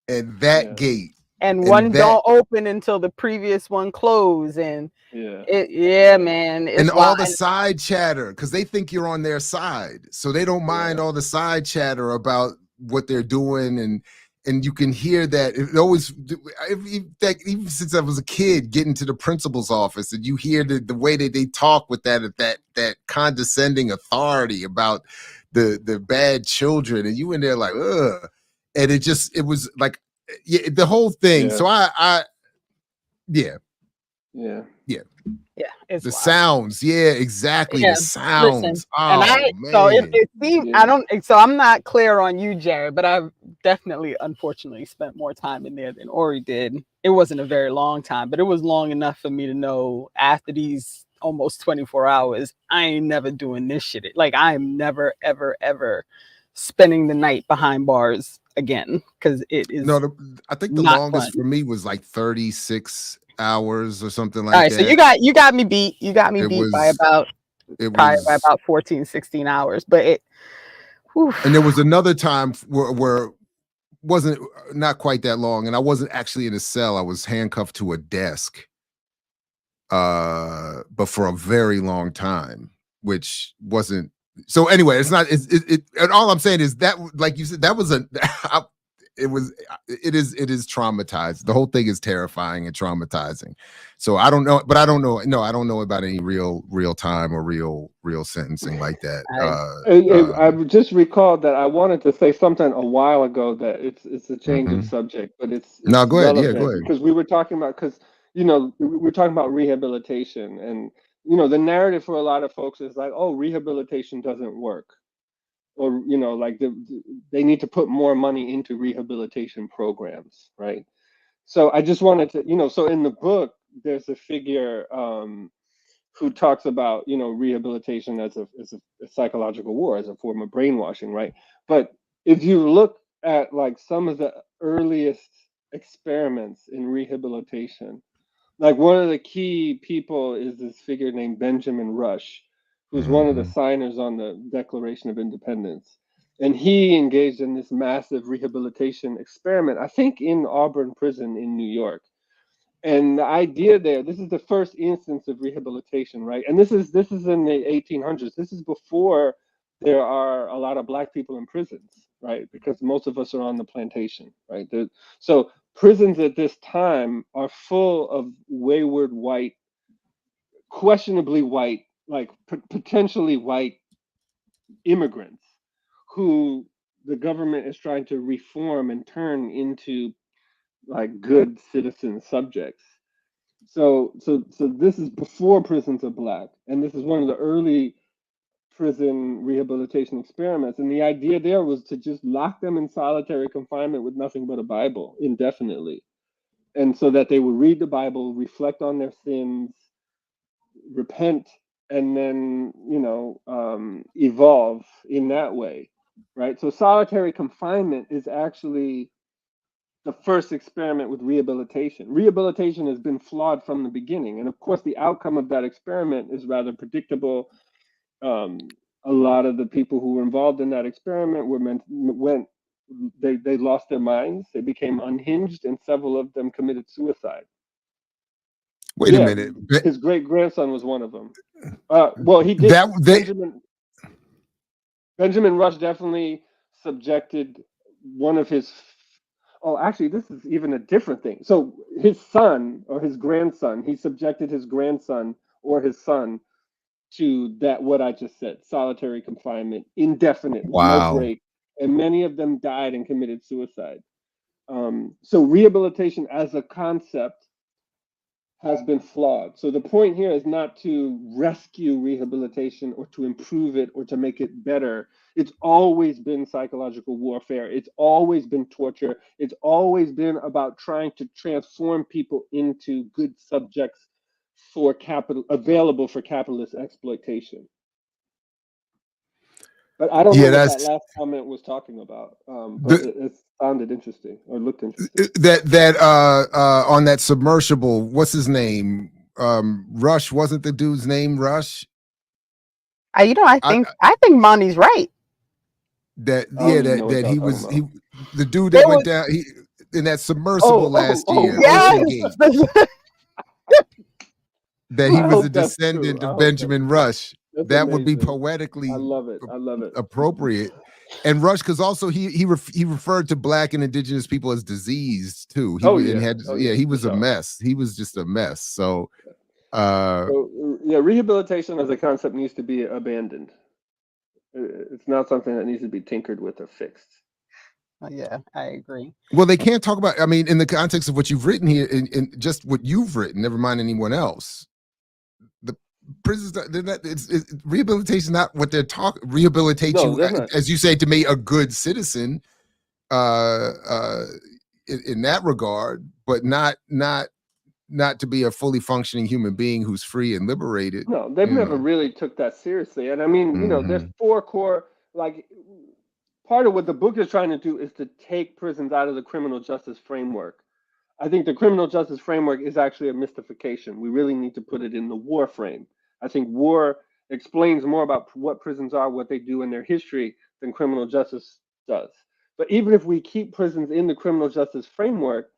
and that yeah, gate. And one don't open until the previous one close. And yeah. man, And it's all wild. the side chatter, because they think you're on their side. So they don't mind all the side chatter about what they're doing. And you can hear that. It always, even since I was a kid, getting to the principal's office, and you hear the way that they talk with that condescending authority about the bad children, and you in there like, ugh. And it was like, yeah, the whole thing. So It's the wild. sounds, exactly. Yeah, The sounds. listen, Oh and so man. it seems I don't. So I'm not clear on you, Jared, but I've definitely, unfortunately, spent more time in there than Ori did. It wasn't a very long time, but it was long enough for me to know after these almost 24 hours, I ain't never doing this shit. Like I am never, ever, ever spending the night behind bars again, because it is. No, I think the longest for me was like 36 hours or something like that. All right, so you got me beat. You got me beat by about 14, 16 hours. But and there was another time where wasn't not quite that long, and I wasn't actually in a cell. I was handcuffed to a desk, but for a very long time, which wasn't. So anyway, it's not. And all I'm saying is that, like you said, that was it is traumatized. The whole thing is terrifying and traumatizing. So I don't know, but I don't know. No, I don't know about any real time or real sentencing like that. I just recalled that I wanted to say something a while ago that it's a change of subject, but it's no, go ahead. relevant. Yeah, go ahead. Because we were talking about, we were talking about rehabilitation, and the narrative for a lot of folks is like, oh, rehabilitation doesn't work, or like they need to put more money into rehabilitation programs, right? So I just wanted to, so in the book there's a figure who talks about rehabilitation as a psychological war, as a form of brainwashing, right? But if you look at like some of the earliest experiments in rehabilitation, like one of the key people is this figure named Benjamin Rush, who's one of the signers on the Declaration of Independence. And he engaged in this massive rehabilitation experiment, I think in Auburn Prison in New York. And the idea there, this is the first instance of rehabilitation, right? And this is in the 1800s. This is before there are a lot of Black people in prisons, right? Because most of us are on the plantation, right? So prisons at this time are full of wayward white, questionably white, like potentially white immigrants who the government is trying to reform and turn into like good citizen subjects. So this is before prisons are Black, and this is one of the early prison rehabilitation experiments. And the idea there was to just lock them in solitary confinement with nothing but a Bible indefinitely, and so that they would read the Bible, reflect on their sins, repent, and then evolve in that way, right? So solitary confinement is actually the first experiment with rehabilitation. Rehabilitation has been flawed from the beginning. And of course, the outcome of that experiment is rather predictable. A lot of the people who were involved in that experiment they lost their minds, they became unhinged, and several of them committed suicide. Wait a minute. His great-grandson was one of them. Well, he did. Benjamin Rush definitely subjected one of his. Oh, actually, this is even a different thing. So his son or his grandson, he subjected his grandson or his son to that, what I just said, solitary confinement, indefinite, no break. And many of them died and committed suicide. So rehabilitation as a concept has been flawed. So the point here is not to rescue rehabilitation or to improve it or to make it better. It's always been psychological warfare. It's always been torture. It's always been about trying to transform people into good subjects available for capitalist exploitation. But I don't know what that last comment was talking about. But it sounded interesting or looked interesting. That on that submersible, what's his name? Rush, wasn't the dude's name Rush? I think Monty's right. That he was the dude that went down in that submersible last year. Yes. That he was a descendant of Benjamin Rush. That would be poetically I love it appropriate. And Rush, because also he referred to Black and Indigenous people as diseased too. He was a mess. He was just a mess. So rehabilitation as a concept needs to be abandoned. It's not something that needs to be tinkered with or fixed. Yeah, I agree. Well, they can't talk about, I mean, in the context of what you've written here, in just what you've written, never mind anyone else. The prisons, rehabilitation is not what they're talking. Rehabilitate you, as you say, to make a good citizen in that regard, but not to be a fully functioning human being who's free and liberated. No, they've never really took that seriously. And I mean, there's 4 core, like, part of what the book is trying to do is to take prisons out of the criminal justice framework. I think the criminal justice framework is actually a mystification. We really need to put it in the war frame. I think war explains more about what prisons are, what they do in their history than criminal justice does. But even if we keep prisons in the criminal justice framework,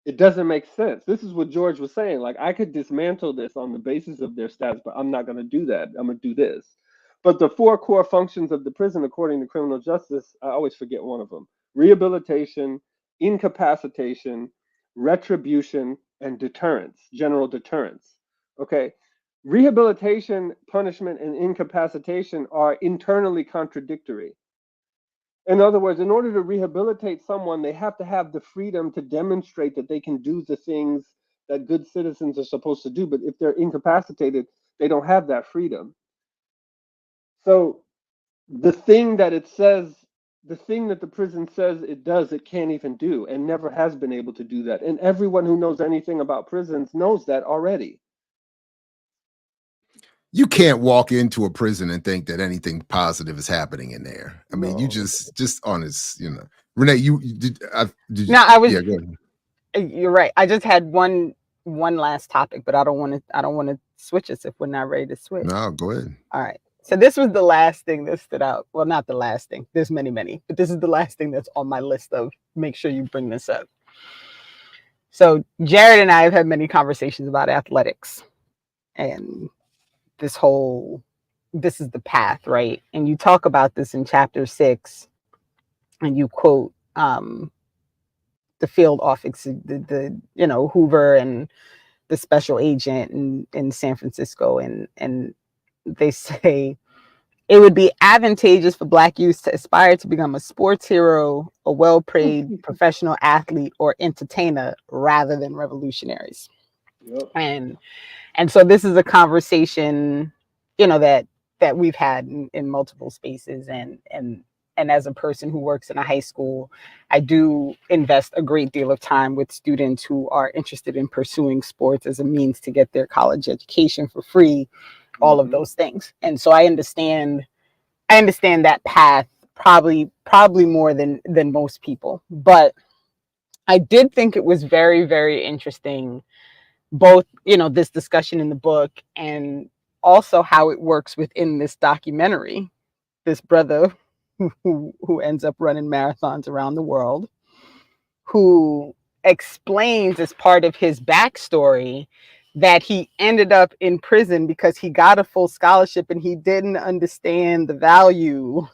it doesn't make sense. This is what George was saying. Like, I could dismantle this on the basis of their stats, but I'm not going to do that. I'm going to do this. But the 4 core functions of the prison, according to criminal justice, I always forget one of them: rehabilitation, incapacitation, retribution, and deterrence, general deterrence. Okay. Rehabilitation, punishment, and incapacitation are internally contradictory. In other words, in order to rehabilitate someone, they have to have the freedom to demonstrate that they can do the things that good citizens are supposed to do. But if they're incapacitated, they don't have that freedom. So the thing that the prison says it does, it can't even do, and never has been able to do that. And everyone who knows anything about prisons knows that already. You can't walk into a prison and think that anything positive is happening in there. I mean, you just honest, Renee, you're right. I just had one last topic, but I don't want to switch us if we're not ready to switch. No, go ahead. All right. So this was the last thing that stood out. Well, not the last thing. There's many, but this is the last thing that's on my list of make sure you bring this up. So Jared and I have had many conversations about athletics and this is the path, right? And you talk about this in chapter 6 and you quote the field office, the Hoover and the special agent in San Francisco. And they say, it would be advantageous for Black youth to aspire to become a sports hero, a well-paid professional athlete, or entertainer rather than revolutionaries. Yep. And so this is a conversation, that we've had in multiple spaces. And as a person who works in a high school, I do invest a great deal of time with students who are interested in pursuing sports as a means to get their college education for free, all of those things. And so I understand that path probably more than most people. But I did think it was very, very interesting, both, this discussion in the book and also how it works within this documentary. This brother who ends up running marathons around the world, who explains as part of his backstory that he ended up in prison because he got a full scholarship and he didn't understand the value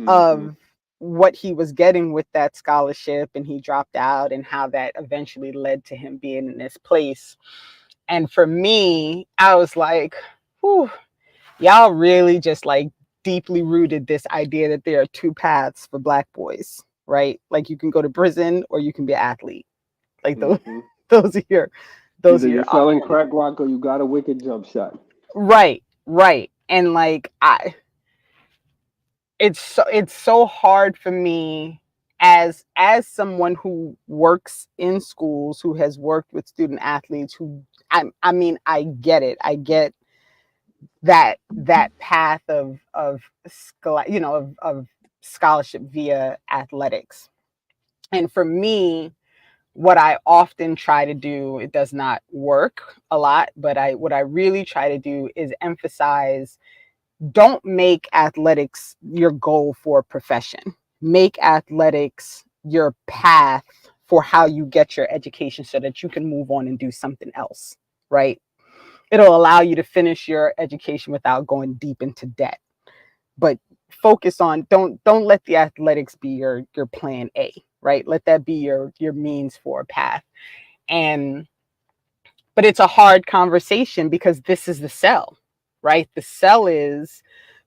of what he was getting with that scholarship, and he dropped out, and how that eventually led to him being in this place. And for me, I was like, whew, y'all really just like deeply rooted this idea that there are two paths for Black boys, right? Like you can go to prison or you can be an athlete. Like those are your Either you're selling crack rock or you got a wicked jump shot. Right. And like it's so hard for me as someone who works in schools, who has worked with student athletes, I mean, I get it. I get that path of scholarship via athletics. And for me, what I often try to do, it does not work a lot, but what I really try to do is emphasize, don't make athletics your goal for a profession. Make athletics your path for how you get your education so that you can move on and do something else, right? It'll allow you to finish your education without going deep into debt. But focus on, don't let the athletics be your plan A, right? Let that be your means for a path. But it's a hard conversation because this is the sell, right? The sell is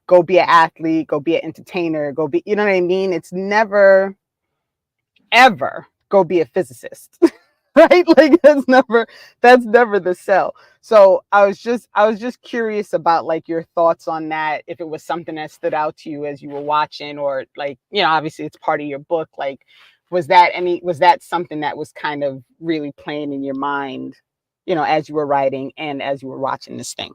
go be an athlete, go be an entertainer, go be, you know what I mean? It's never, ever go be a physicist, right? Like that's never the sell. So I was just curious about like your thoughts on that, if it was something that stood out to you as you were watching, or like, obviously it's part of your book. Like, was that something that was kind of really playing in your mind, as you were writing and as you were watching this thing?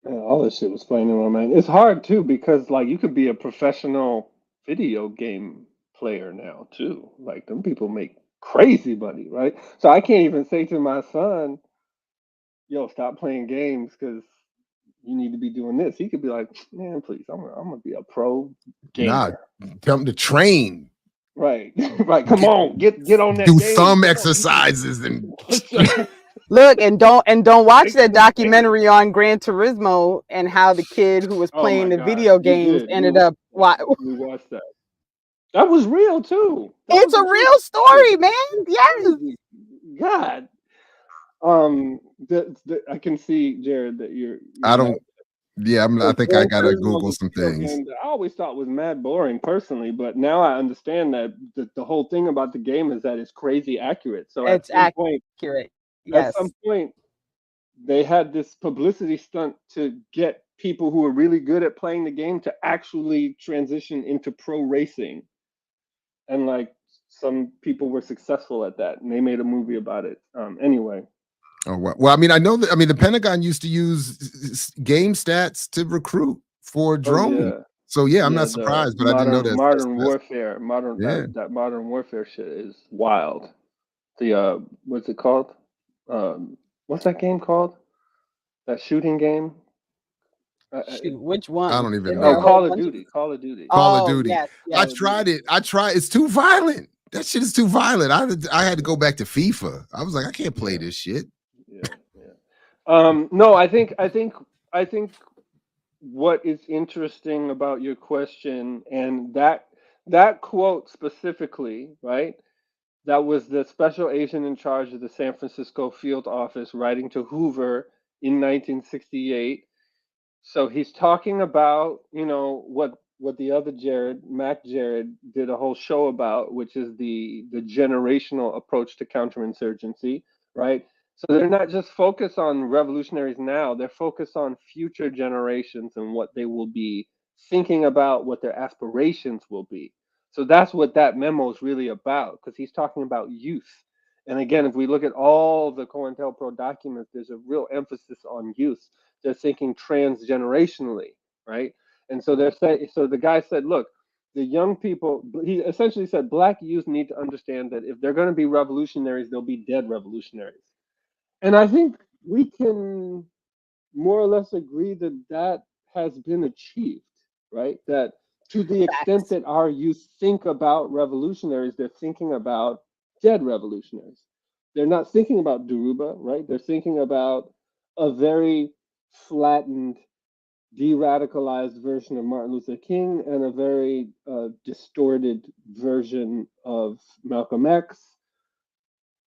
Yeah, all this shit was playing in my mind. It's hard too because like you could be a professional video game player now too. Like them people make crazy money, right? So I can't even say to my son, "Yo, stop playing games because you need to be doing this." He could be like, "Man, please, I'm gonna be a pro gamer." Tell him to train. Right, right. Come on, get on that do game. some exercises and Look, and don't watch that documentary on Gran Turismo and how the kid who was playing the video games ended up. We watched that. That was real too. It's a real story, man. Yes. God. I can see, Jared, that you're I think I gotta Google some things. I always thought was mad boring personally, but now I understand that the whole thing about the game is that it's crazy accurate. So it's accurate. Yes. At some point, they had this publicity stunt to get people who are really good at playing the game to actually transition into pro racing. And like some people were successful at that, and they made a movie about it. Anyway. Oh, well, I mean, I know that. I mean, the Pentagon used to use game stats to recruit for drones. So yeah, I'm not surprised, but I didn't know that. Modern warfare shit is wild. The what's it called? What's that game called? That shooting game? Shoot, which one? I don't even Isn't there know. a whole Call of bunch Duty. Call of Duty. Call of Oh, Duty. yes, I yes. tried it. It's too violent. That shit is too violent. I had to go back to FIFA. I was like, I can't play this shit. Yeah, yeah. No, I think what is interesting about your question, and that quote specifically, right? That was the special agent in charge of the San Francisco field office writing to Hoover in 1968. So he's talking about, what the other Mac Jared, did a whole show about, which is the generational approach to counterinsurgency, right? So they're not just focused on revolutionaries now, they're focused on future generations and what they will be thinking about, what their aspirations will be. So that's what that memo is really about, because he's talking about youth. And again, if we look at all the COINTELPRO documents, there's a real emphasis on youth. They're thinking transgenerationally, right? And so so the guy said, look, the young people, he essentially said, Black youth need to understand that if they're going to be revolutionaries, they'll be dead revolutionaries. And I think we can more or less agree that that has been achieved, right? That to the extent Facts. that our youth think about revolutionaries, they're thinking about dead revolutionaries. They're not thinking about Dhoruba, right? They're thinking about a very flattened, de-radicalized version of Martin Luther King and a very distorted version of Malcolm X.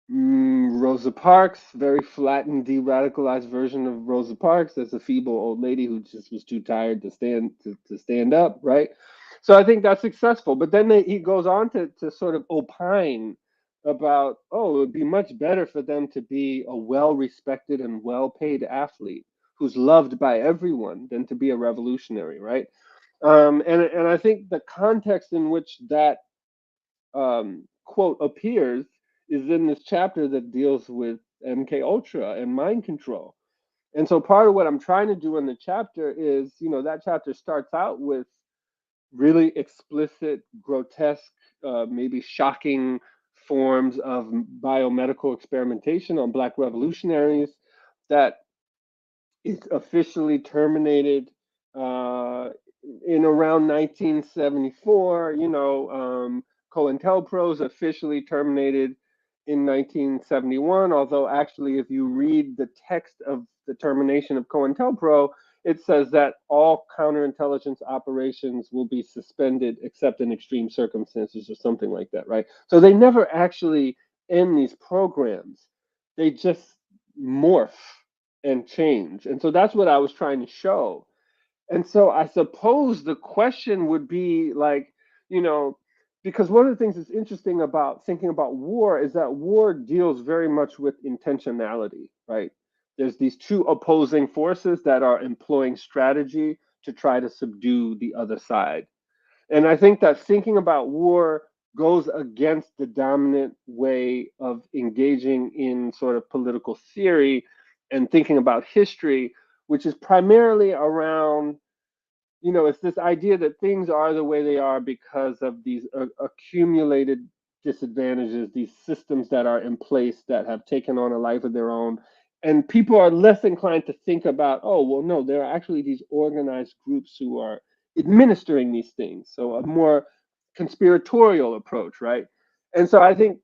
Rosa Parks, very flattened, de-radicalized version of Rosa Parks. That's a feeble old lady who just was too tired to stand up, right? So I think that's successful. But then he goes on to sort of opine about, it would be much better for them to be a well-respected and well-paid athlete who's loved by everyone than to be a revolutionary, right? And I think the context in which that quote appears is in this chapter that deals with MK Ultra and mind control. And so part of what I'm trying to do in the chapter is, that chapter starts out with really explicit, grotesque, maybe shocking forms of biomedical experimentation on Black revolutionaries that is officially terminated in around 1974. COINTELPRO is officially terminated in 1971, although actually if you read the text of the termination of COINTELPRO, it says that all counterintelligence operations will be suspended except in extreme circumstances or something like that, right? So they never actually end these programs. They just morph and change. And so that's what I was trying to show. And so I suppose the question would be like, because one of the things that's interesting about thinking about war is that war deals very much with intentionality, right? There's these two opposing forces that are employing strategy to try to subdue the other side. And I think that thinking about war goes against the dominant way of engaging in sort of political theory and thinking about history, which is primarily around, it's this idea that things are the way they are because of these accumulated disadvantages, these systems that are in place that have taken on a life of their own. And people are less inclined to think about, no, there are actually these organized groups who are administering these things. So a more conspiratorial approach, right? And so I think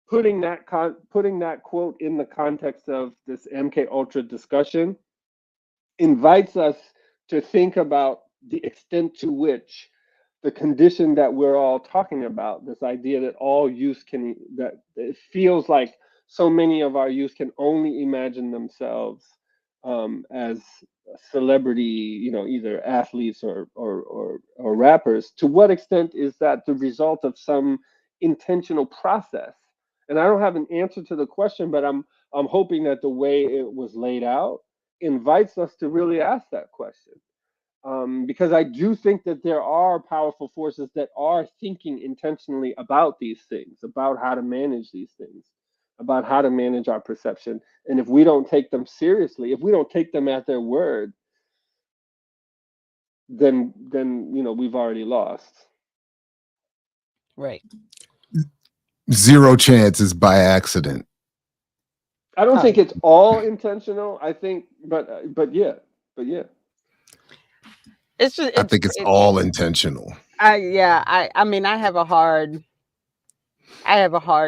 putting that quote in the context of this MK Ultra discussion invites us to think about the extent to which the condition that we're all talking about, this idea that all youth that it feels like so many of our youth can only imagine themselves as celebrity, either athletes or rappers. To what extent is that the result of some intentional process? And I don't have an answer to the question, but I'm hoping that the way it was laid out invites us to really ask that question. Because I do think that there are powerful forces that are thinking intentionally about these things, about how to manage these things, about how to manage our perception. And if we don't take them seriously, if we don't take them at their word, then we've already lost. Right. Zero chance is by accident. I don't think it's all intentional. I think, but yeah. But yeah. It's just, I think it's all intentional. I mean, I have a hard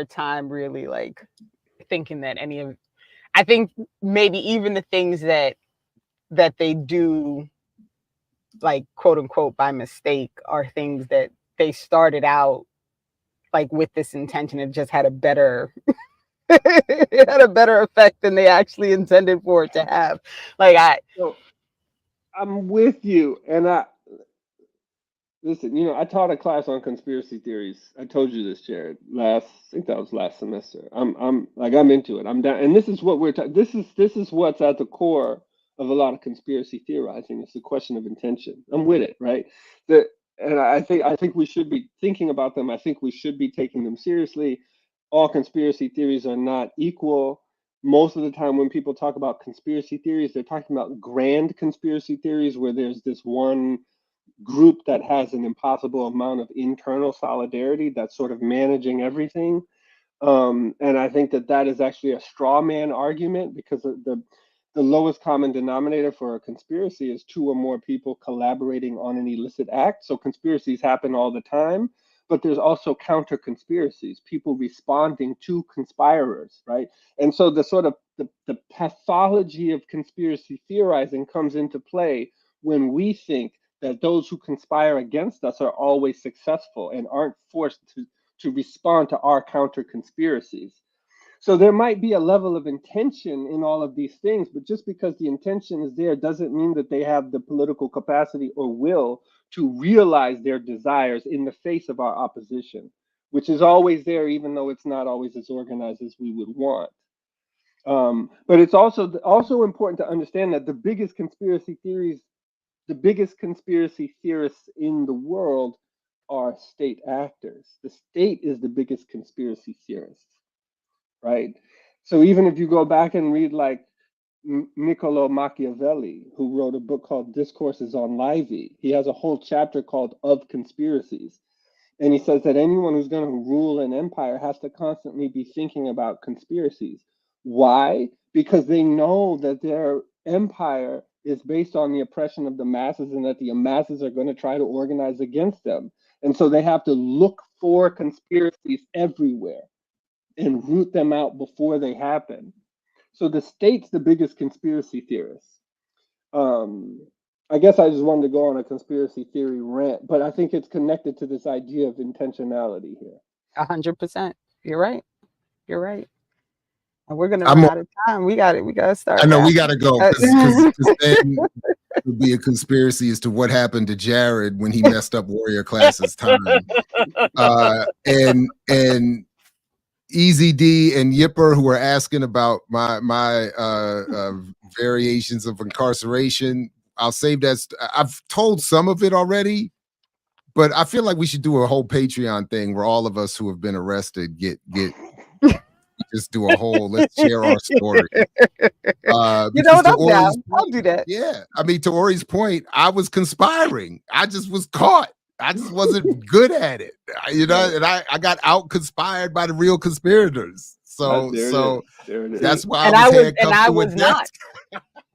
time really like thinking that any of, I think maybe even the things that they do, like quote unquote by mistake, are things that they started out like with this intention and just had a better it had a better effect than they actually intended for it to have. Like So I'm with you, and listen, I taught a class on conspiracy theories. I told you this, Jared. I think that was last semester. I'm into it. I'm down, and this is what we're talking. This is what's at the core of a lot of conspiracy theorizing. It's the question of intention. I'm with it, right? And I think we should be thinking about them. I think we should be taking them seriously. All conspiracy theories are not equal. Most of the time, when people talk about conspiracy theories, they're talking about grand conspiracy theories where there's this one group that has an impossible amount of internal solidarity that's sort of managing everything. And I think that is actually a straw man argument, because the lowest common denominator for a conspiracy is two or more people collaborating on an illicit act. So conspiracies happen all the time, but there's also counter conspiracies, people responding to conspirators, right? And so the sort of the pathology of conspiracy theorizing comes into play when we think that those who conspire against us are always successful and aren't forced to respond to our counter conspiracies. So there might be a level of intention in all of these things, but just because the intention is there doesn't mean that they have the political capacity or will to realize their desires in the face of our opposition, which is always there, even though it's not always as organized as we would want. But it's also important to understand that the biggest conspiracy theorists in the world are state actors. The state is the biggest conspiracy theorist, right? So even if you go back and read like Niccolo Machiavelli, who wrote a book called Discourses on Livy, he has a whole chapter called Of Conspiracies. And he says that anyone who's going to rule an empire has to constantly be thinking about conspiracies. Why? Because they know that their empire is based on the oppression of the masses, and that the masses are going to try to organize against them. And so they have to look for conspiracies everywhere and root them out before they happen. So the state's the biggest conspiracy theorist. I guess I just wanted to go on a conspiracy theory rant, but I think it's connected to this idea of intentionality here. 100%. You're right. You're right. And we're gonna run out of time. We got to start. I know we got to go, because then it would be a conspiracy as to what happened to Jared when he messed up Warrior Class's time. And Easy D and Yipper, who are asking about my variations of incarceration. I'll save that. I've told some of it already, but I feel like we should do a whole Patreon thing where all of us who have been arrested get just do a whole, let's share our story. You know what, I'm down. I'll do that. Yeah, I mean, to Ori's point, I was conspiring. I just was caught. I just wasn't good at it, and I got out conspired by the real conspirators. So that's why I was not.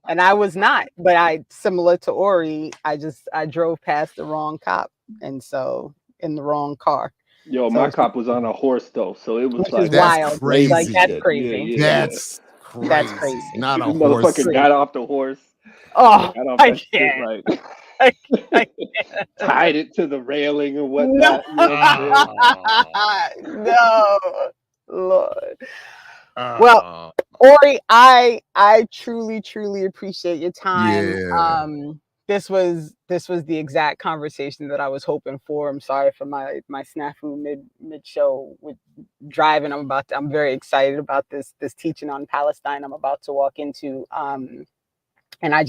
And I was not, but similar to Ori, I drove past the wrong cop, and so in the wrong car. Yo, my cop was on a horse though, so it was like wild. Crazy. Like that's crazy. That's crazy. That's crazy. Not a horse. Motherfucker got off the horse. Oh, I can't. I can't. Tied it to the railing and whatnot. No, Lord. Well, Ori, I truly appreciate your time. Yeah. This was the exact conversation that I was hoping for. I'm sorry for my snafu mid show with driving. I'm very excited about this teaching on Palestine I'm about to walk into. And I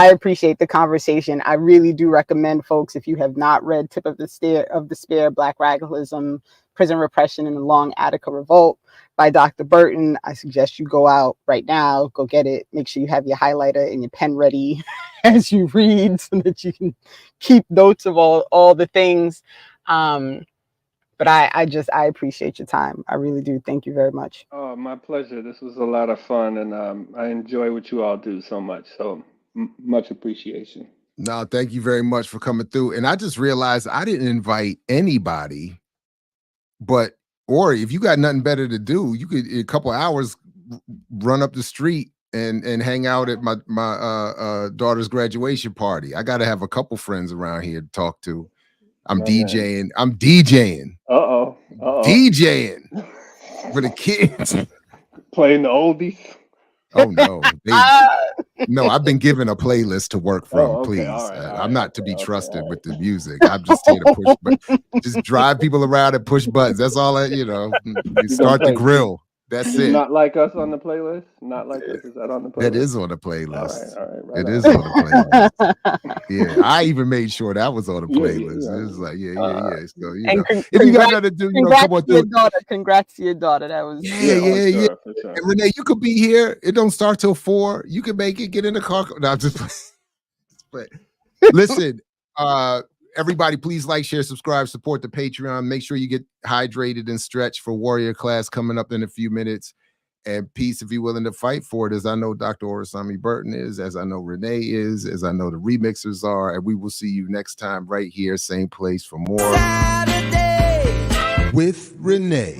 appreciate the conversation. I really do recommend folks, if you have not read Tip of the Spear, Black Radicalism, Prison Repression, and the Long Attica Revolt by Dr. Burton, I suggest you go out right now, go get it. Make sure you have your highlighter and your pen ready as you read so that you can keep notes of all the things. But I appreciate your time. I really do. Thank you very much. Oh, my pleasure. This was a lot of fun, and I enjoy what you all do so much. So Much appreciation. No, thank you very much for coming through. And I just realized I didn't invite anybody, but Ori, if you got nothing better to do, you could in a couple of hours run up the street and hang out at my daughter's graduation party. I got to have a couple friends around here to talk to. I'm DJing. I'm DJing. DJing for the kids. Playing the oldies. Oh no, no! I've been given a playlist to work from. Please, I'm not to be trusted with the music. I'm just here to push, just drive people around and push buttons. That's all. You start the grill. That's it. Not like us on the playlist. Not like us. Is that on the playlist? That is on the playlist. All right, it is on the playlist. Yeah, I even made sure that was on the playlist. It was like, yeah. So if you got nothing to do, come on through. Congrats to your daughter. That was yeah. Sure. And Renee, you could be here. It don't start till 4. You can make it. Get in the car. No, I'm just. But listen, everybody, please like, share, subscribe, support the Patreon. Make sure you get hydrated and stretched for Warrior class coming up in a few minutes. And peace if you're willing to fight for it, as I know Dr. Orisanmi Burton is, as I know Renee is, as I know the remixers are. And we will see you next time right here, same place for more Saturday with Renee.